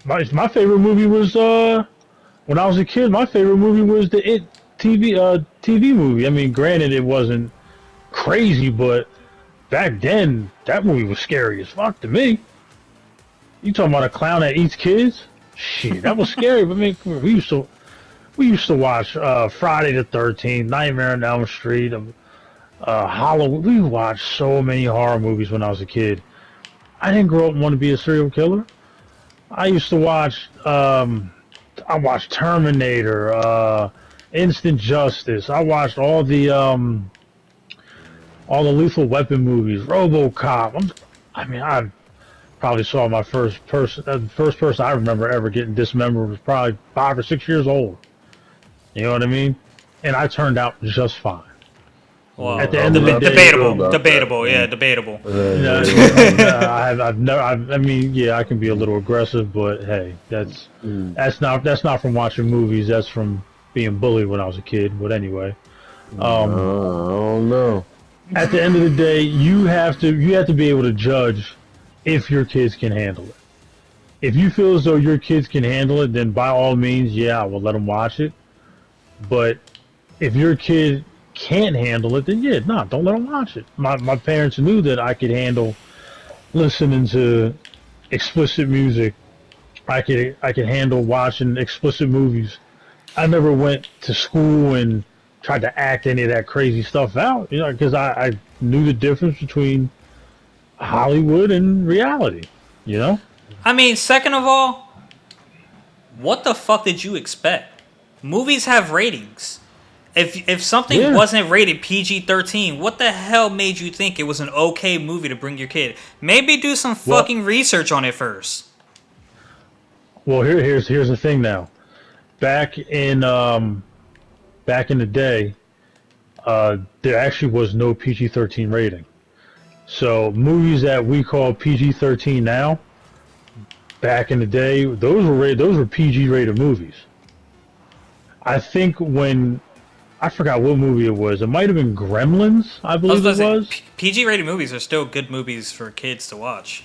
[SPEAKER 2] My favorite movie was when I was a kid. My favorite movie was the It TV movie. I mean, granted, it wasn't crazy, but back then that movie was scary as fuck to me. You talking about a clown that eats kids? Shit, that was scary. But I mean, we used to watch Friday the 13th, Nightmare on Elm Street, Halloween. We watched so many horror movies when I was a kid. I didn't grow up and want to be a serial killer. I used to watch. I watched Terminator, Instant Justice. I watched all the Lethal Weapon movies, RoboCop. I probably saw my first person. The first person I remember ever getting dismembered was probably 5 or 6 years old. You know what I mean? And I turned out just fine.
[SPEAKER 1] Well,
[SPEAKER 2] at the end of the day,
[SPEAKER 1] debatable. Yeah, debatable.
[SPEAKER 2] I've never. I mean, yeah, I can be a little aggressive, but hey, that's not from watching movies. That's from being bullied when I was a kid. But anyway,
[SPEAKER 3] I don't know.
[SPEAKER 2] At the end of the day, you have to be able to judge if your kids can handle it. If you feel as though your kids can handle it, then by all means, yeah, I will let them watch it. But if your kid can't handle it, then yeah, no, don't let them watch it. My parents knew that I could handle listening to explicit music. I could handle watching explicit movies. I never went to school and tried to act any of that crazy stuff out, you know, because I knew the difference between Hollywood and reality, you know?
[SPEAKER 1] I mean, second of all, what the fuck did you expect? Movies have ratings. If something wasn't rated PG-13, what the hell made you think it was an okay movie to bring your kid? Maybe do some fucking research on it first.
[SPEAKER 2] Well, here's the thing now. Back in the day, there actually was no PG-13 rating. So movies that we call PG-13 now, back in the day, those were PG-rated movies. I think when I forgot what movie it was. It might have been Gremlins, I
[SPEAKER 1] I was
[SPEAKER 2] believe
[SPEAKER 1] about
[SPEAKER 2] it
[SPEAKER 1] to say,
[SPEAKER 2] was.
[SPEAKER 1] PG-rated movies are still good movies for kids to watch.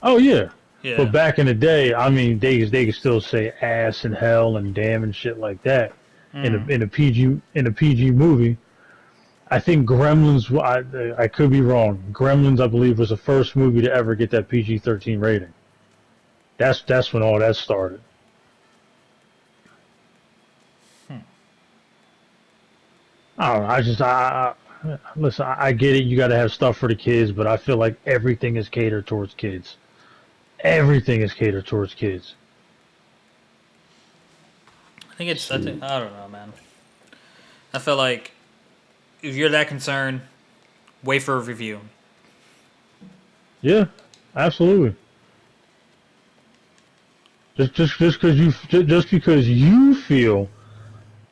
[SPEAKER 2] Oh yeah. But
[SPEAKER 1] Yeah.
[SPEAKER 2] back in the day, I mean, they could still say ass and hell and damn and shit like that
[SPEAKER 1] Mm.
[SPEAKER 2] in a PG movie. I think Gremlins. I could be wrong. Gremlins, I believe, was the first movie to ever get that PG-13 rating. That's when all that started. I don't know. Listen. I get it. You got to have stuff for the kids, but I feel like everything is catered towards kids. Everything is catered towards kids.
[SPEAKER 1] I don't know, man. I feel like if you're that concerned, wait for a review.
[SPEAKER 2] Yeah, absolutely. Just because you feel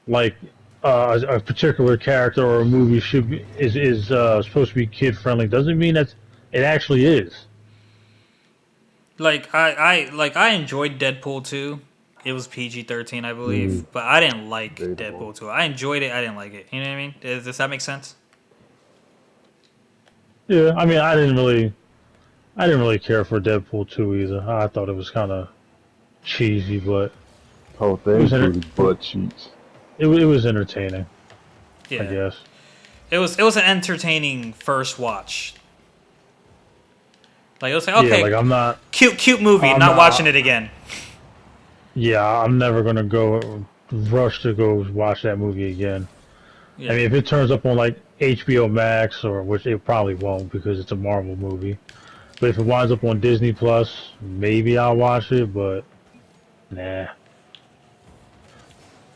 [SPEAKER 2] like a particular character or a movie is supposed to be kid friendly doesn't mean that it actually is.
[SPEAKER 1] I enjoyed Deadpool 2. It was PG-13, I believe, but I didn't like
[SPEAKER 3] Debatable.
[SPEAKER 1] Deadpool 2. I enjoyed it. I didn't like it. You know what I mean? Does that make sense?
[SPEAKER 2] Yeah, I mean, I didn't really care for Deadpool 2 either. I thought it was kind of cheesy, but
[SPEAKER 3] Whole
[SPEAKER 2] it
[SPEAKER 3] thing
[SPEAKER 2] was
[SPEAKER 3] included butt cheeks.
[SPEAKER 2] it was entertaining, I
[SPEAKER 1] Yeah.
[SPEAKER 2] guess.
[SPEAKER 1] It was an entertaining first watch. Like it was like
[SPEAKER 2] Yeah,
[SPEAKER 1] okay,
[SPEAKER 2] like
[SPEAKER 1] cute movie.
[SPEAKER 2] I'm
[SPEAKER 1] Not watching
[SPEAKER 2] not.
[SPEAKER 1] it again.
[SPEAKER 2] Yeah, I'm never gonna go rush to go watch that movie again. I
[SPEAKER 1] Yeah.
[SPEAKER 2] mean, if it turns up on like HBO Max, or which it probably won't because it's a Marvel movie, but if it winds up on Disney Plus, maybe I'll watch it. But nah.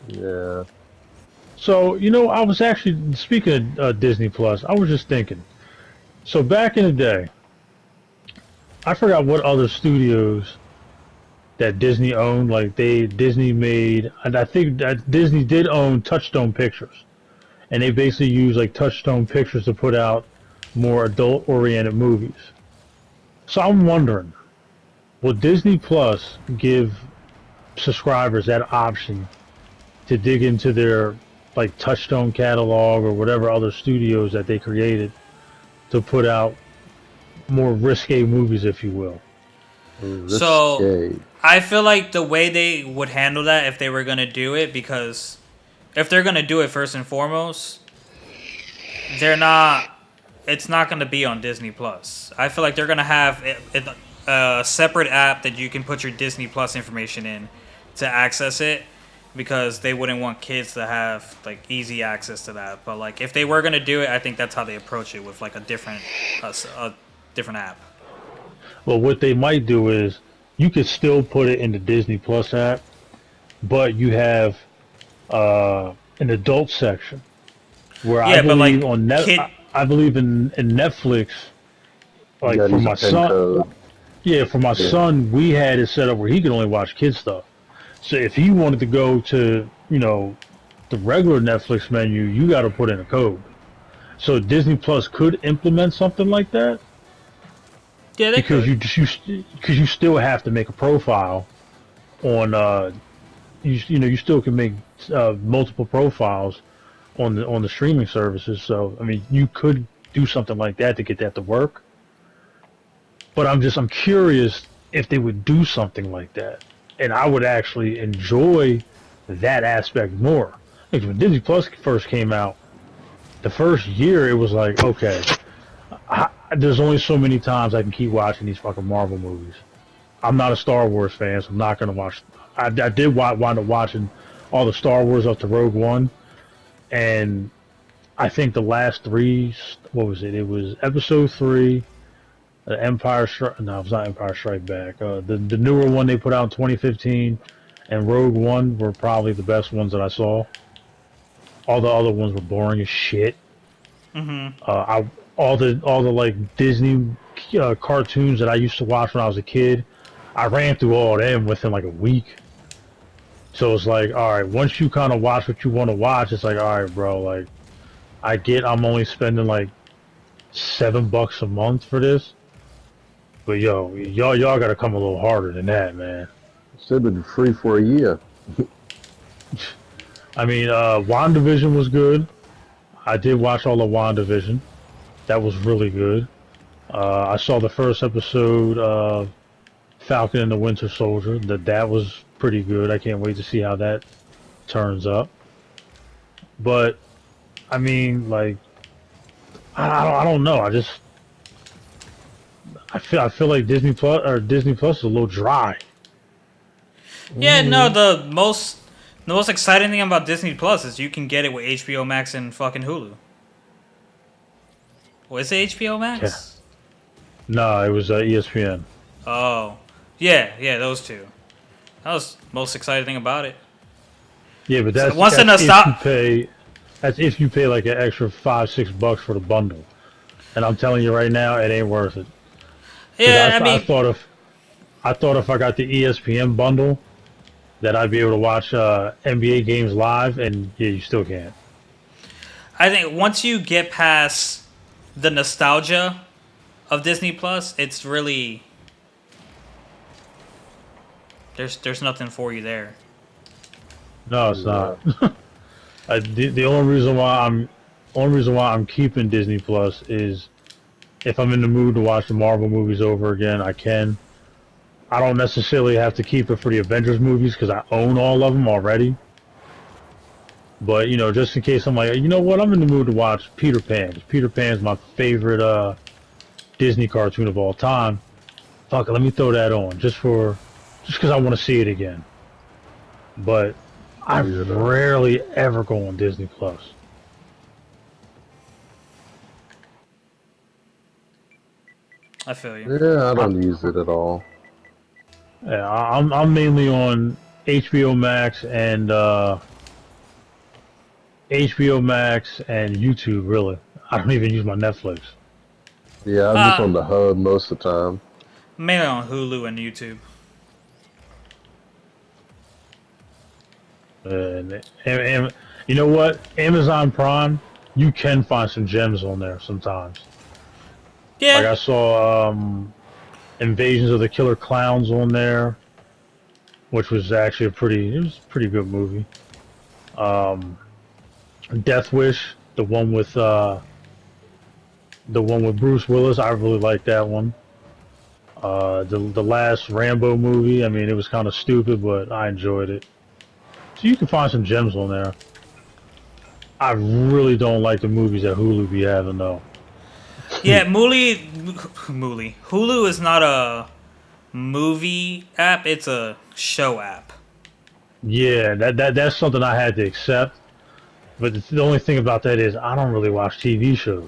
[SPEAKER 3] Yeah.
[SPEAKER 2] So I was actually speaking of Disney Plus. I was just thinking. So back in the day, I forgot what other studios that Disney owned. Like Disney made, and I think that Disney did own Touchstone Pictures, and they basically use like Touchstone Pictures to put out more adult-oriented movies. So I'm wondering, will Disney Plus give subscribers that option to dig into their like Touchstone catalog or whatever other studios that they created to put out more risque movies, if you will?
[SPEAKER 1] So
[SPEAKER 3] Risque.
[SPEAKER 1] I feel like the way they would handle that if they were gonna do it, because if they're gonna do it first and foremost, they're not. It's not gonna be on Disney Plus. I feel like they're gonna have a separate app that you can put your Disney Plus information in to access it, because they wouldn't want kids to have like easy access to that. But like if they were gonna do it, I think that's how they approach it with like a different app.
[SPEAKER 2] Well, what they might do is you could still put it in the Disney Plus app, but you have an adult section where I
[SPEAKER 1] Yeah, but
[SPEAKER 2] believe
[SPEAKER 1] like kid.
[SPEAKER 2] I believe in Netflix.
[SPEAKER 3] You
[SPEAKER 2] Like
[SPEAKER 3] gotta
[SPEAKER 2] for
[SPEAKER 3] use a
[SPEAKER 2] my
[SPEAKER 3] PIN
[SPEAKER 2] son,
[SPEAKER 3] code.
[SPEAKER 2] yeah, for my
[SPEAKER 3] Yeah.
[SPEAKER 2] son, we had it set up where he could only watch kid stuff. So if he wanted to go to the regular Netflix menu, you got to put in a code. So Disney Plus could implement something like that
[SPEAKER 1] Yeah, they
[SPEAKER 2] because
[SPEAKER 1] could.
[SPEAKER 2] you still have to make a profile on you still can make multiple profiles on the streaming services. So I mean, you could do something like that to get that to work. But I'm curious if they would do something like that, and I would actually enjoy that aspect more. Because when Disney Plus first came out, the first year it was like, okay, there's only so many times I can keep watching these fucking Marvel movies. I'm not a Star Wars fan, so I'm not gonna watch. I did wind up watching all the Star Wars up to Rogue One, and I think the last three. What was it? It was Episode 3. Empire Strike. No, it's not Empire Strike Back. The newer one they put out in 2015, and Rogue One were probably the best ones that I saw. All the other ones were boring as shit.
[SPEAKER 1] Mm-hmm.
[SPEAKER 2] I all the like Disney cartoons that I used to watch when I was a kid. I ran through all of them within like a week. So it's like, all right, once you kind of watch what you want to watch, it's like, all right, bro, like I get I'm only spending like $7 a month for this. But yo, y'all gotta come a little harder than that, man.
[SPEAKER 3] Should have been free for a year.
[SPEAKER 2] I mean, WandaVision was good. I did watch all of WandaVision. That was really good. I saw the first episode of Falcon and the Winter Soldier. That was pretty good. I can't wait to see how that turns up. But I mean, like, I don't know. I feel like Disney Plus is a little dry.
[SPEAKER 1] Yeah, no, the most exciting thing about Disney Plus is you can get it with HBO Max and fucking Hulu. Was it HBO
[SPEAKER 2] Yeah.
[SPEAKER 1] Max?
[SPEAKER 2] No, it was ESPN.
[SPEAKER 1] Oh, yeah, those two. That was the most exciting thing about it.
[SPEAKER 2] Yeah, but
[SPEAKER 1] So
[SPEAKER 2] that's,
[SPEAKER 1] once
[SPEAKER 2] that's
[SPEAKER 1] in a
[SPEAKER 2] if you
[SPEAKER 1] stop,
[SPEAKER 2] pay. That's if you pay like an extra $5-6 for the bundle. And I'm telling you right now, it ain't worth it.
[SPEAKER 1] yeah,
[SPEAKER 2] Because
[SPEAKER 1] I mean,
[SPEAKER 2] I thought if I got the ESPN bundle, that I'd be able to watch NBA games live, and yeah, you still can't.
[SPEAKER 1] I think once you get past the nostalgia of Disney Plus, it's really there's nothing for you there.
[SPEAKER 2] No, it's not. The only reason why I'm keeping Disney Plus is if I'm in the mood to watch the Marvel movies over again, I can. I don't necessarily have to keep it for the Avengers movies because I own all of them already. But you know, just in case I'm like, you know what, I'm in the mood to watch Peter Pan. 'Cause Peter Pan's my favorite Disney cartoon of all time. Fuck it, let me throw that on just because I want to see it again. But I rarely ever go on Disney Plus.
[SPEAKER 1] I feel you.
[SPEAKER 3] Yeah, I don't use it at all.
[SPEAKER 2] Yeah, I'm mainly on HBO Max and YouTube. Really, I don't even use my Netflix.
[SPEAKER 3] Yeah, I'm just on the hub most of the time.
[SPEAKER 1] Mainly on Hulu and YouTube.
[SPEAKER 2] And you know what? Amazon Prime, you can find some gems on there sometimes.
[SPEAKER 1] Yeah,
[SPEAKER 2] Like I saw Invasions of the Killer Clowns on there, which was actually it was a pretty good movie. Um, Death Wish, the one with Bruce Willis, I really liked that one. The last Rambo movie, I mean, it was kind of stupid, but I enjoyed it. So you can find some gems on there. I really don't like the movies that Hulu be having though.
[SPEAKER 1] yeah. Hulu is not a movie app; it's a show app.
[SPEAKER 2] Yeah, that's something I had to accept. But the only thing about that is I don't really watch TV shows,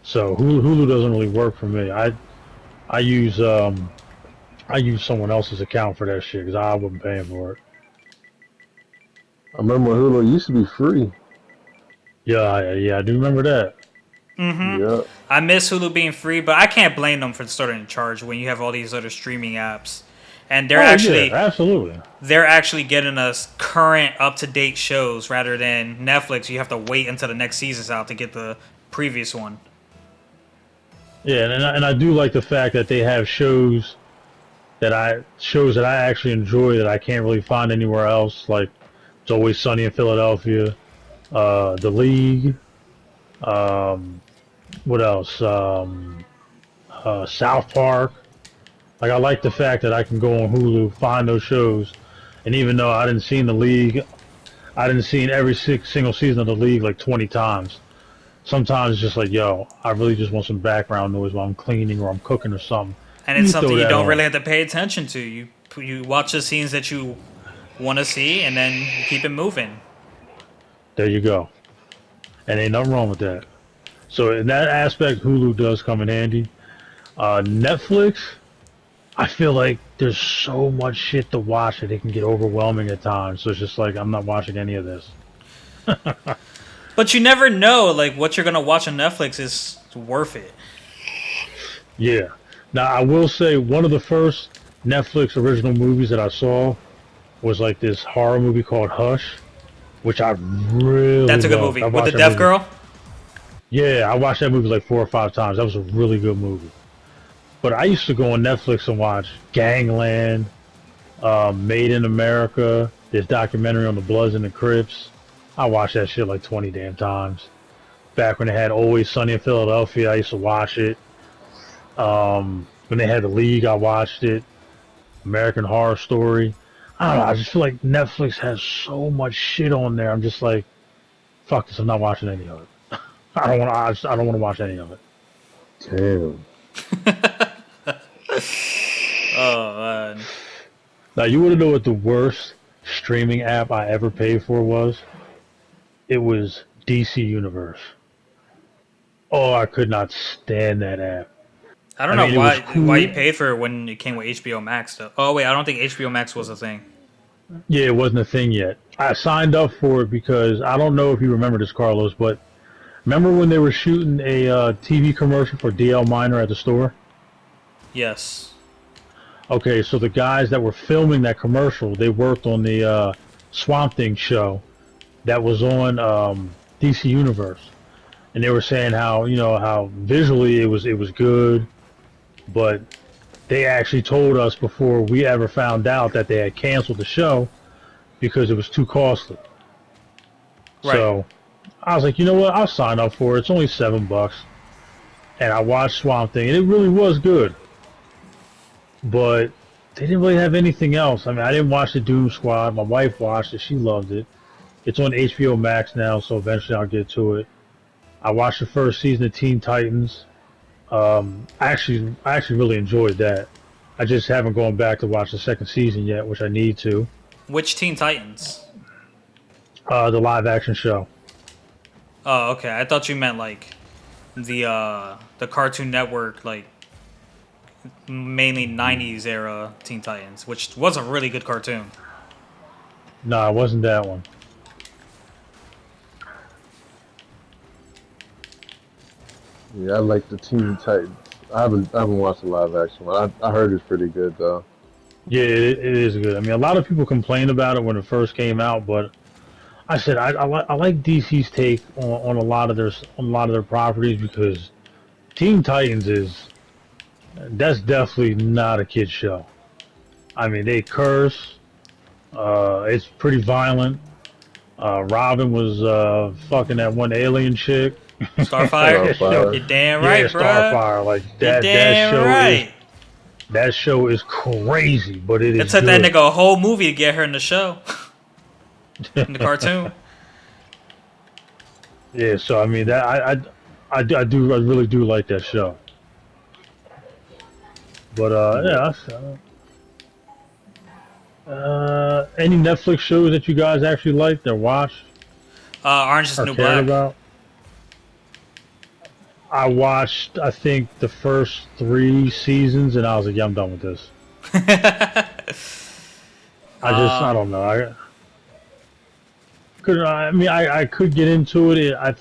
[SPEAKER 2] so Hulu doesn't really work for me. I use I use someone else's account for that shit because I wasn't paying for it.
[SPEAKER 3] I remember when Hulu used to be free.
[SPEAKER 2] Yeah, I do remember that.
[SPEAKER 3] Yeah.
[SPEAKER 1] I miss Hulu being free, but I can't blame them for starting to charge when you have all these other streaming apps, and
[SPEAKER 2] Yeah, absolutely.
[SPEAKER 1] they're actually getting us current, up to date shows rather than Netflix. You have to wait until the next season's out to get the previous one.
[SPEAKER 2] Yeah, and I do like the fact that they have shows that I actually enjoy that I can't really find anywhere else. Like It's Always Sunny in Philadelphia, The League. What else? South Park. Like I like the fact that I can go on Hulu, find those shows, and even though I didn't see The League, I didn't see every single season of The League like 20 times. Sometimes it's just like, yo, I really just want some background noise while I'm cleaning or I'm cooking or something.
[SPEAKER 1] And it's something
[SPEAKER 2] throw
[SPEAKER 1] you
[SPEAKER 2] that
[SPEAKER 1] don't
[SPEAKER 2] on.
[SPEAKER 1] really have to pay attention to. You watch the scenes that you want to see, and then you keep it moving.
[SPEAKER 2] There you go. And ain't nothing wrong with that. So in that aspect, Hulu does come in handy. Netflix, I feel like there's so much shit to watch that it can get overwhelming at times. So it's just like, I'm not watching any of this.
[SPEAKER 1] But you never know, like, what you're gonna watch on Netflix is worth it.
[SPEAKER 2] Yeah. Now, I will say one of the first Netflix original movies that I saw was like this horror movie called Hush, which I really
[SPEAKER 1] That's a good
[SPEAKER 2] loved.
[SPEAKER 1] movie
[SPEAKER 2] I
[SPEAKER 1] with
[SPEAKER 2] watched
[SPEAKER 1] the
[SPEAKER 2] that
[SPEAKER 1] deaf
[SPEAKER 2] movie-
[SPEAKER 1] girl.
[SPEAKER 2] Yeah, I watched that movie like 4 or 5 times. That was a really good movie. But I used to go on Netflix and watch Gangland, Made in America, this documentary on the Bloods and the Crips. I watched that shit like 20 damn times. Back when they had Always Sunny in Philadelphia, I used to watch it. When they had the League, I watched it. American Horror Story. I don't know. I just feel like Netflix has so much shit on there. I'm just like, fuck this. I'm not watching any of it. I don't want to watch any of it.
[SPEAKER 3] Damn.
[SPEAKER 1] Oh man.
[SPEAKER 2] Now you want to know what the worst streaming app I ever paid for was? It was DC Universe. Oh, I could not stand that app.
[SPEAKER 1] I don't know why you paid for it when it came with HBO Max though. Oh wait, I don't think HBO Max was a thing.
[SPEAKER 2] Yeah, it wasn't a thing yet. I signed up for it because I don't know if you remember this, Carlos, but remember when they were shooting a TV commercial for DL Minor at the store?
[SPEAKER 1] Yes.
[SPEAKER 2] Okay, so the guys that were filming that commercial, they worked on the Swamp Thing show that was on DC Universe, and they were saying how visually it was good, but they actually told us before we ever found out that they had canceled the show because it was too costly. Right. So I was like, you know what? I'll sign up for it. It's only $7, and I watched Swamp Thing, and it really was good. But they didn't really have anything else. I mean, I didn't watch the Doom Squad. My wife watched it. She loved it. It's on HBO Max now, so eventually I'll get to it. I watched the first season of Teen Titans. I actually really enjoyed that. I just haven't gone back to watch the second season yet, which I need to.
[SPEAKER 1] Which Teen Titans?
[SPEAKER 2] The live action show.
[SPEAKER 1] Oh, okay. I thought you meant like the Cartoon Network, like mainly 90s era Teen Titans, which was a really good cartoon.
[SPEAKER 2] No, it wasn't that one.
[SPEAKER 3] Yeah, I like the Teen Titans. I haven't watched the live action one. I heard it's pretty good though.
[SPEAKER 2] Yeah, it is good. I mean, a lot of people complained about it when it first came out, but I said I like DC's take on a lot of their properties, because Teen Titans that's definitely not a kid's show. I mean, they curse. It's pretty violent. Robin was fucking that one alien chick.
[SPEAKER 1] Starfire? You're damn right,
[SPEAKER 2] yeah,
[SPEAKER 1] bro.
[SPEAKER 2] Starfire. Like that.
[SPEAKER 1] Damn
[SPEAKER 2] that show
[SPEAKER 1] right.
[SPEAKER 2] That show is crazy, but it is.
[SPEAKER 1] It took that nigga a whole movie to get her in the show. In the cartoon.
[SPEAKER 2] Yeah, so I mean that I really do like that show. But any Netflix shows that you guys actually liked or watched?
[SPEAKER 1] Orange is the New Black.
[SPEAKER 2] About? I watched, I think, the first 3 seasons, and I was like, yeah, I'm done with this. I don't know. I could get into it. I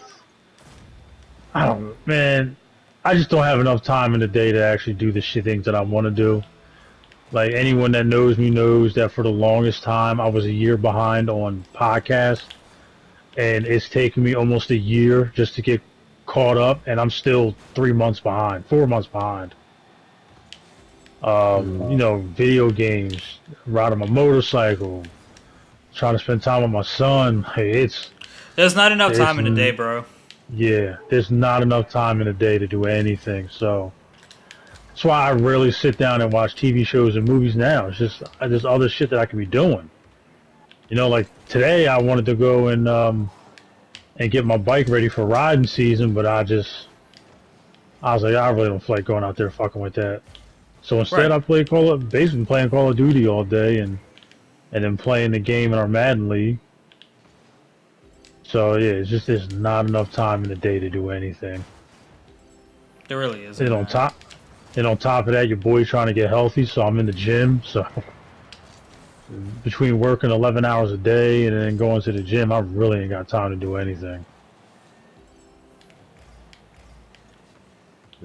[SPEAKER 2] don't know, man. I just don't have enough time in the day to actually do the things that I want to do. Like, anyone that knows me knows that for the longest time, I was a year behind on podcasts, and it's taken me almost a year just to get caught up, and I'm still 4 months behind. Video games, riding my motorcycle, trying to spend time with my son. Hey,
[SPEAKER 1] there's not enough time in the day, bro.
[SPEAKER 2] Yeah, there's not enough time in the day to do anything. So that's why I rarely sit down and watch TV shows and movies now. It's just there's other shit that I could be doing. You know, like today I wanted to go and get my bike ready for riding season, but I was like, I really don't feel like going out there fucking with that. So instead, I playing Call of Duty all day, and then playing the game in our Madden League. So yeah, it's just there's not enough time in the day to do anything.
[SPEAKER 1] There really is.
[SPEAKER 2] And on top of that, your boy's trying to get healthy, so I'm in the gym. So between working 11 hours a day and then going to the gym, I really ain't got time to do anything.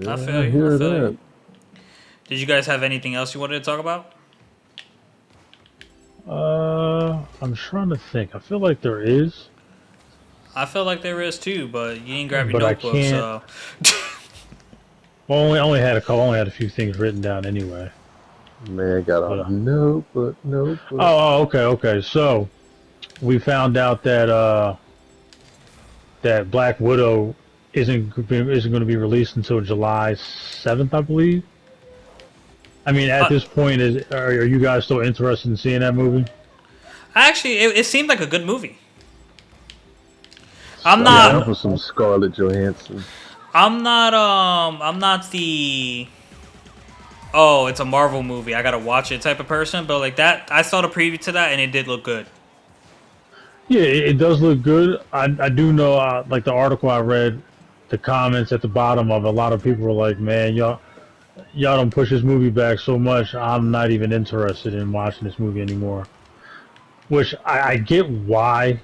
[SPEAKER 1] I feel you. Did you guys have anything else you wanted to talk about?
[SPEAKER 2] I'm trying to think. I feel like there is.
[SPEAKER 1] I feel like there is too, but you didn't grab your notebook, so.
[SPEAKER 2] Well, I only had a few things written down anyway.
[SPEAKER 3] Man, got a notebook.
[SPEAKER 2] Oh, okay. So, we found out that that Black Widow isn't going to be released until July 7th, I believe. I mean, at this point, are you guys still interested in seeing that movie?
[SPEAKER 1] Actually, it seemed like a good movie.
[SPEAKER 3] I'm
[SPEAKER 1] not.
[SPEAKER 3] down for some Scarlett Johansson.
[SPEAKER 1] I'm not the. Oh, it's a Marvel movie, I gotta watch it type of person. But like that, I saw the preview to that, and it did look good.
[SPEAKER 2] Yeah, it does look good. I do know, like the article I read, the comments at the bottom of it, a lot of people were like, "Man, y'all don't push this movie back so much. I'm not even interested in watching this movie anymore." Which I get why.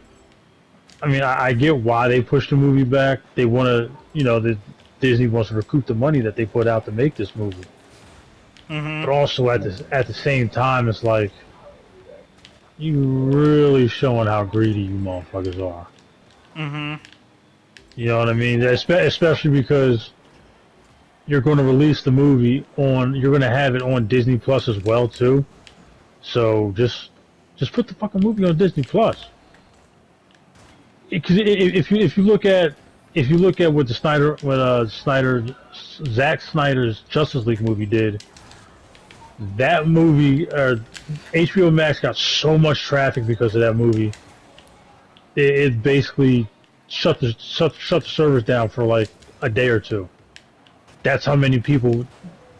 [SPEAKER 2] I mean, I get why they pushed the movie back. They want to, Disney wants to recoup the money that they put out to make this movie. But also at the same time, it's like, you really showing how greedy you motherfuckers are. You know what I mean? Especially because you're going to release the movie you're going to have it on Disney Plus as well too. So just put the fucking movie on Disney Plus. Because if you look at what Zack Snyder's Justice League movie did, that movie, HBO Max got so much traffic because of that movie. It basically shut the servers down for like a day or two. That's how many people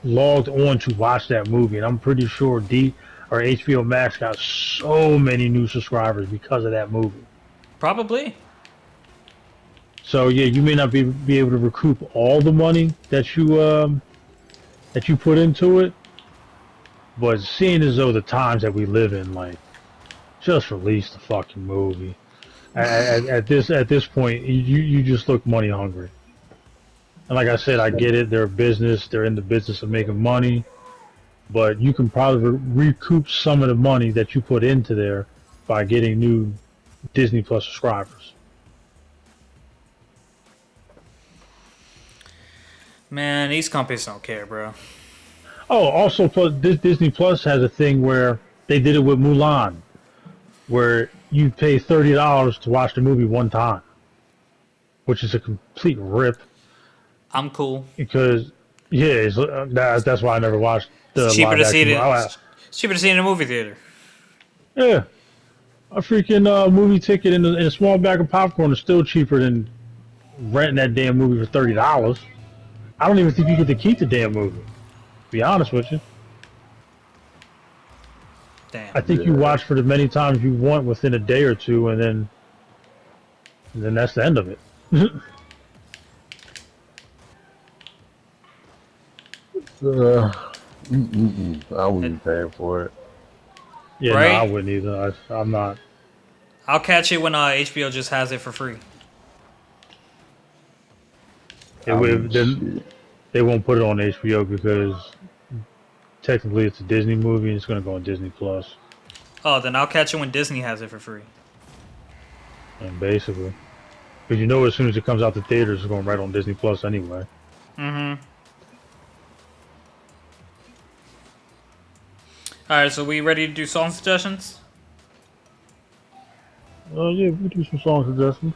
[SPEAKER 2] logged on to watch that movie, and I'm pretty sure HBO Max got so many new subscribers because of that movie.
[SPEAKER 1] Probably.
[SPEAKER 2] So yeah, you may not be able to recoup all the money that you put into it, but seeing as though the times that we live in, like, just release the fucking movie. At this point, you just look money hungry. And like I said, I get it. They're a business. They're in the business of making money, but you can probably recoup some of the money that you put into there by getting new Disney Plus subscribers.
[SPEAKER 1] Man, these companies don't care, bro.
[SPEAKER 2] Oh, also, Disney Plus has a thing where they did it with Mulan, where you pay $30 to watch the movie one time, which is a complete rip.
[SPEAKER 1] I'm cool.
[SPEAKER 2] Because, yeah, that's why I never watched the
[SPEAKER 1] cheaper to see it.
[SPEAKER 2] It's
[SPEAKER 1] cheaper to see it in a movie theater.
[SPEAKER 2] Yeah, a freaking movie ticket in a small bag of popcorn is still cheaper than renting that damn movie for $30. I don't even think you get to keep the damn movie. To be honest with you.
[SPEAKER 1] Damn.
[SPEAKER 2] I think you watch for as many times you want within a day or two, and then that's the end of it.
[SPEAKER 3] I wouldn't be paying for it.
[SPEAKER 2] Yeah,
[SPEAKER 1] right?
[SPEAKER 2] No, I wouldn't either. I'm not.
[SPEAKER 1] I'll catch it when HBO just has it for free.
[SPEAKER 2] They won't put it on HBO because technically it's a Disney movie and it's going to go on Disney Plus.
[SPEAKER 1] Oh, then I'll catch it when Disney has it for free.
[SPEAKER 2] And basically, because you know, as soon as it comes out the theaters, it's going right on Disney Plus anyway.
[SPEAKER 1] All right, so we ready to do song suggestions?
[SPEAKER 2] Oh yeah, we do some song suggestions.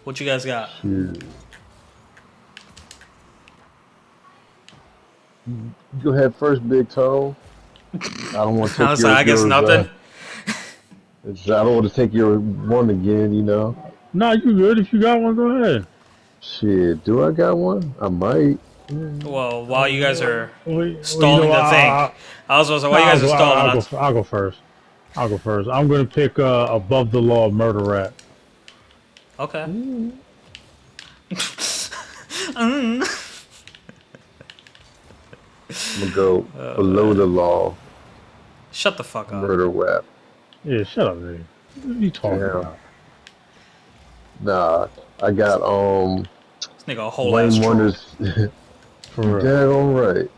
[SPEAKER 1] What you guys got?
[SPEAKER 3] Shit. Go ahead first, Big Toe. I don't want to take yours.
[SPEAKER 1] I guess nothing.
[SPEAKER 3] I don't want to take your one again, you know.
[SPEAKER 2] Nah, you good. If you got one, go ahead.
[SPEAKER 3] Shit, do I got one? I might.
[SPEAKER 1] Well, while you guys are stalling the thing, I was also while you guys are stalling.
[SPEAKER 2] I'll go first. I'm gonna pick "Above the Law" Murder Rap.
[SPEAKER 1] Okay.
[SPEAKER 3] I'm gonna go Below the Law.
[SPEAKER 1] Shut the fuck up.
[SPEAKER 3] Murder Rap.
[SPEAKER 2] Yeah, shut up, man. What are you talking about?
[SPEAKER 3] Nah, I got
[SPEAKER 1] This nigga a whole
[SPEAKER 3] Wayne
[SPEAKER 1] ass troll.
[SPEAKER 3] Wonder's. Dead on right.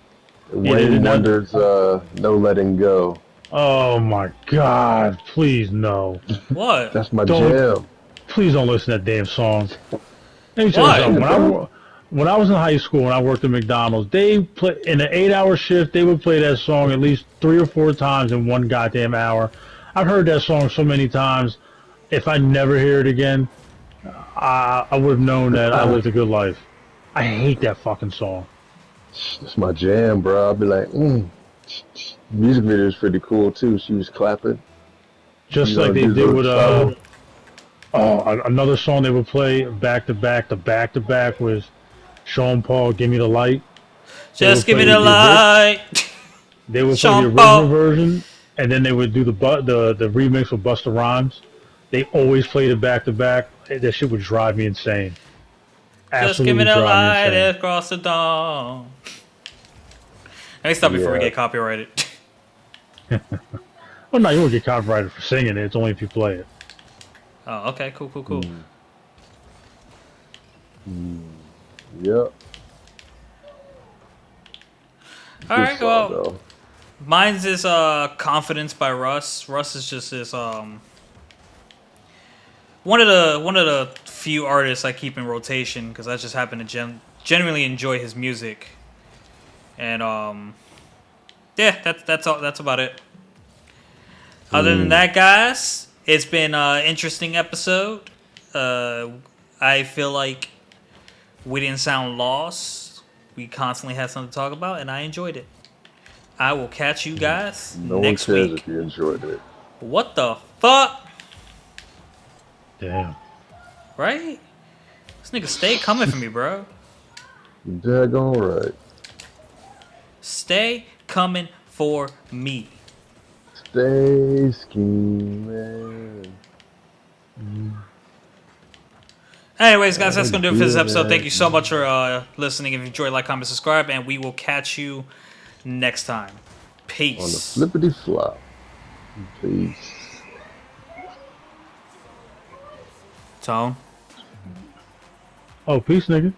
[SPEAKER 3] Wayne Wonder's No Letting Go.
[SPEAKER 2] Oh my God! Please no.
[SPEAKER 1] What?
[SPEAKER 3] That's my jam.
[SPEAKER 2] Please don't listen to that damn song. Let me tell you something. When I was in high school and I worked at McDonald's, they play in an 8-hour shift. They would play that song at least 3 or 4 times in one goddamn hour. I've heard that song so many times. if I never hear it again, I would have known that I lived a good life. I hate that fucking song.
[SPEAKER 3] It's my jam, bro. I'll be like, Music video is pretty cool too. She was clapping.
[SPEAKER 2] Just like they did with another song they would play back to back was Sean Paul, "Give Me the Light."
[SPEAKER 1] Just give me the light.
[SPEAKER 2] They would play
[SPEAKER 1] Sean
[SPEAKER 2] the original
[SPEAKER 1] Paul.
[SPEAKER 2] version, and then they would do the remix with Busta Rhymes. They always played it back to back. That shit would drive me insane.
[SPEAKER 1] Just give me
[SPEAKER 2] Absolutely
[SPEAKER 1] the
[SPEAKER 2] drive me
[SPEAKER 1] light
[SPEAKER 2] insane.
[SPEAKER 1] across the dawn. Let me stop before we get copyrighted.
[SPEAKER 2] Well, no, you won't get copyrighted for singing it. It's only if you play it.
[SPEAKER 1] Oh, okay, cool.
[SPEAKER 3] Yep.
[SPEAKER 1] All right, well, mine's is "Confidence" by Russ. Russ is just this one of the few artists I keep in rotation because I just happen to genuinely enjoy his music, and yeah, that's all. That's about it. Other than that, guys, it's been an interesting episode. I feel like we didn't sound lost. We constantly had something to talk about, and I enjoyed it. I will catch you guys next week. No one cares
[SPEAKER 3] if you enjoyed it.
[SPEAKER 1] What the fuck?
[SPEAKER 2] Damn.
[SPEAKER 1] Right? This nigga stay coming for me, bro.
[SPEAKER 3] Daggone right.
[SPEAKER 1] Stay coming for me.
[SPEAKER 3] Stay scheming.
[SPEAKER 1] Anyways, guys, that's going to do it for this episode. Thank you so much for listening. If you enjoyed, like, comment, subscribe, and we will catch you next time. Peace.
[SPEAKER 3] On the flippity flop. Peace.
[SPEAKER 1] Tone.
[SPEAKER 2] Oh, peace, nigga.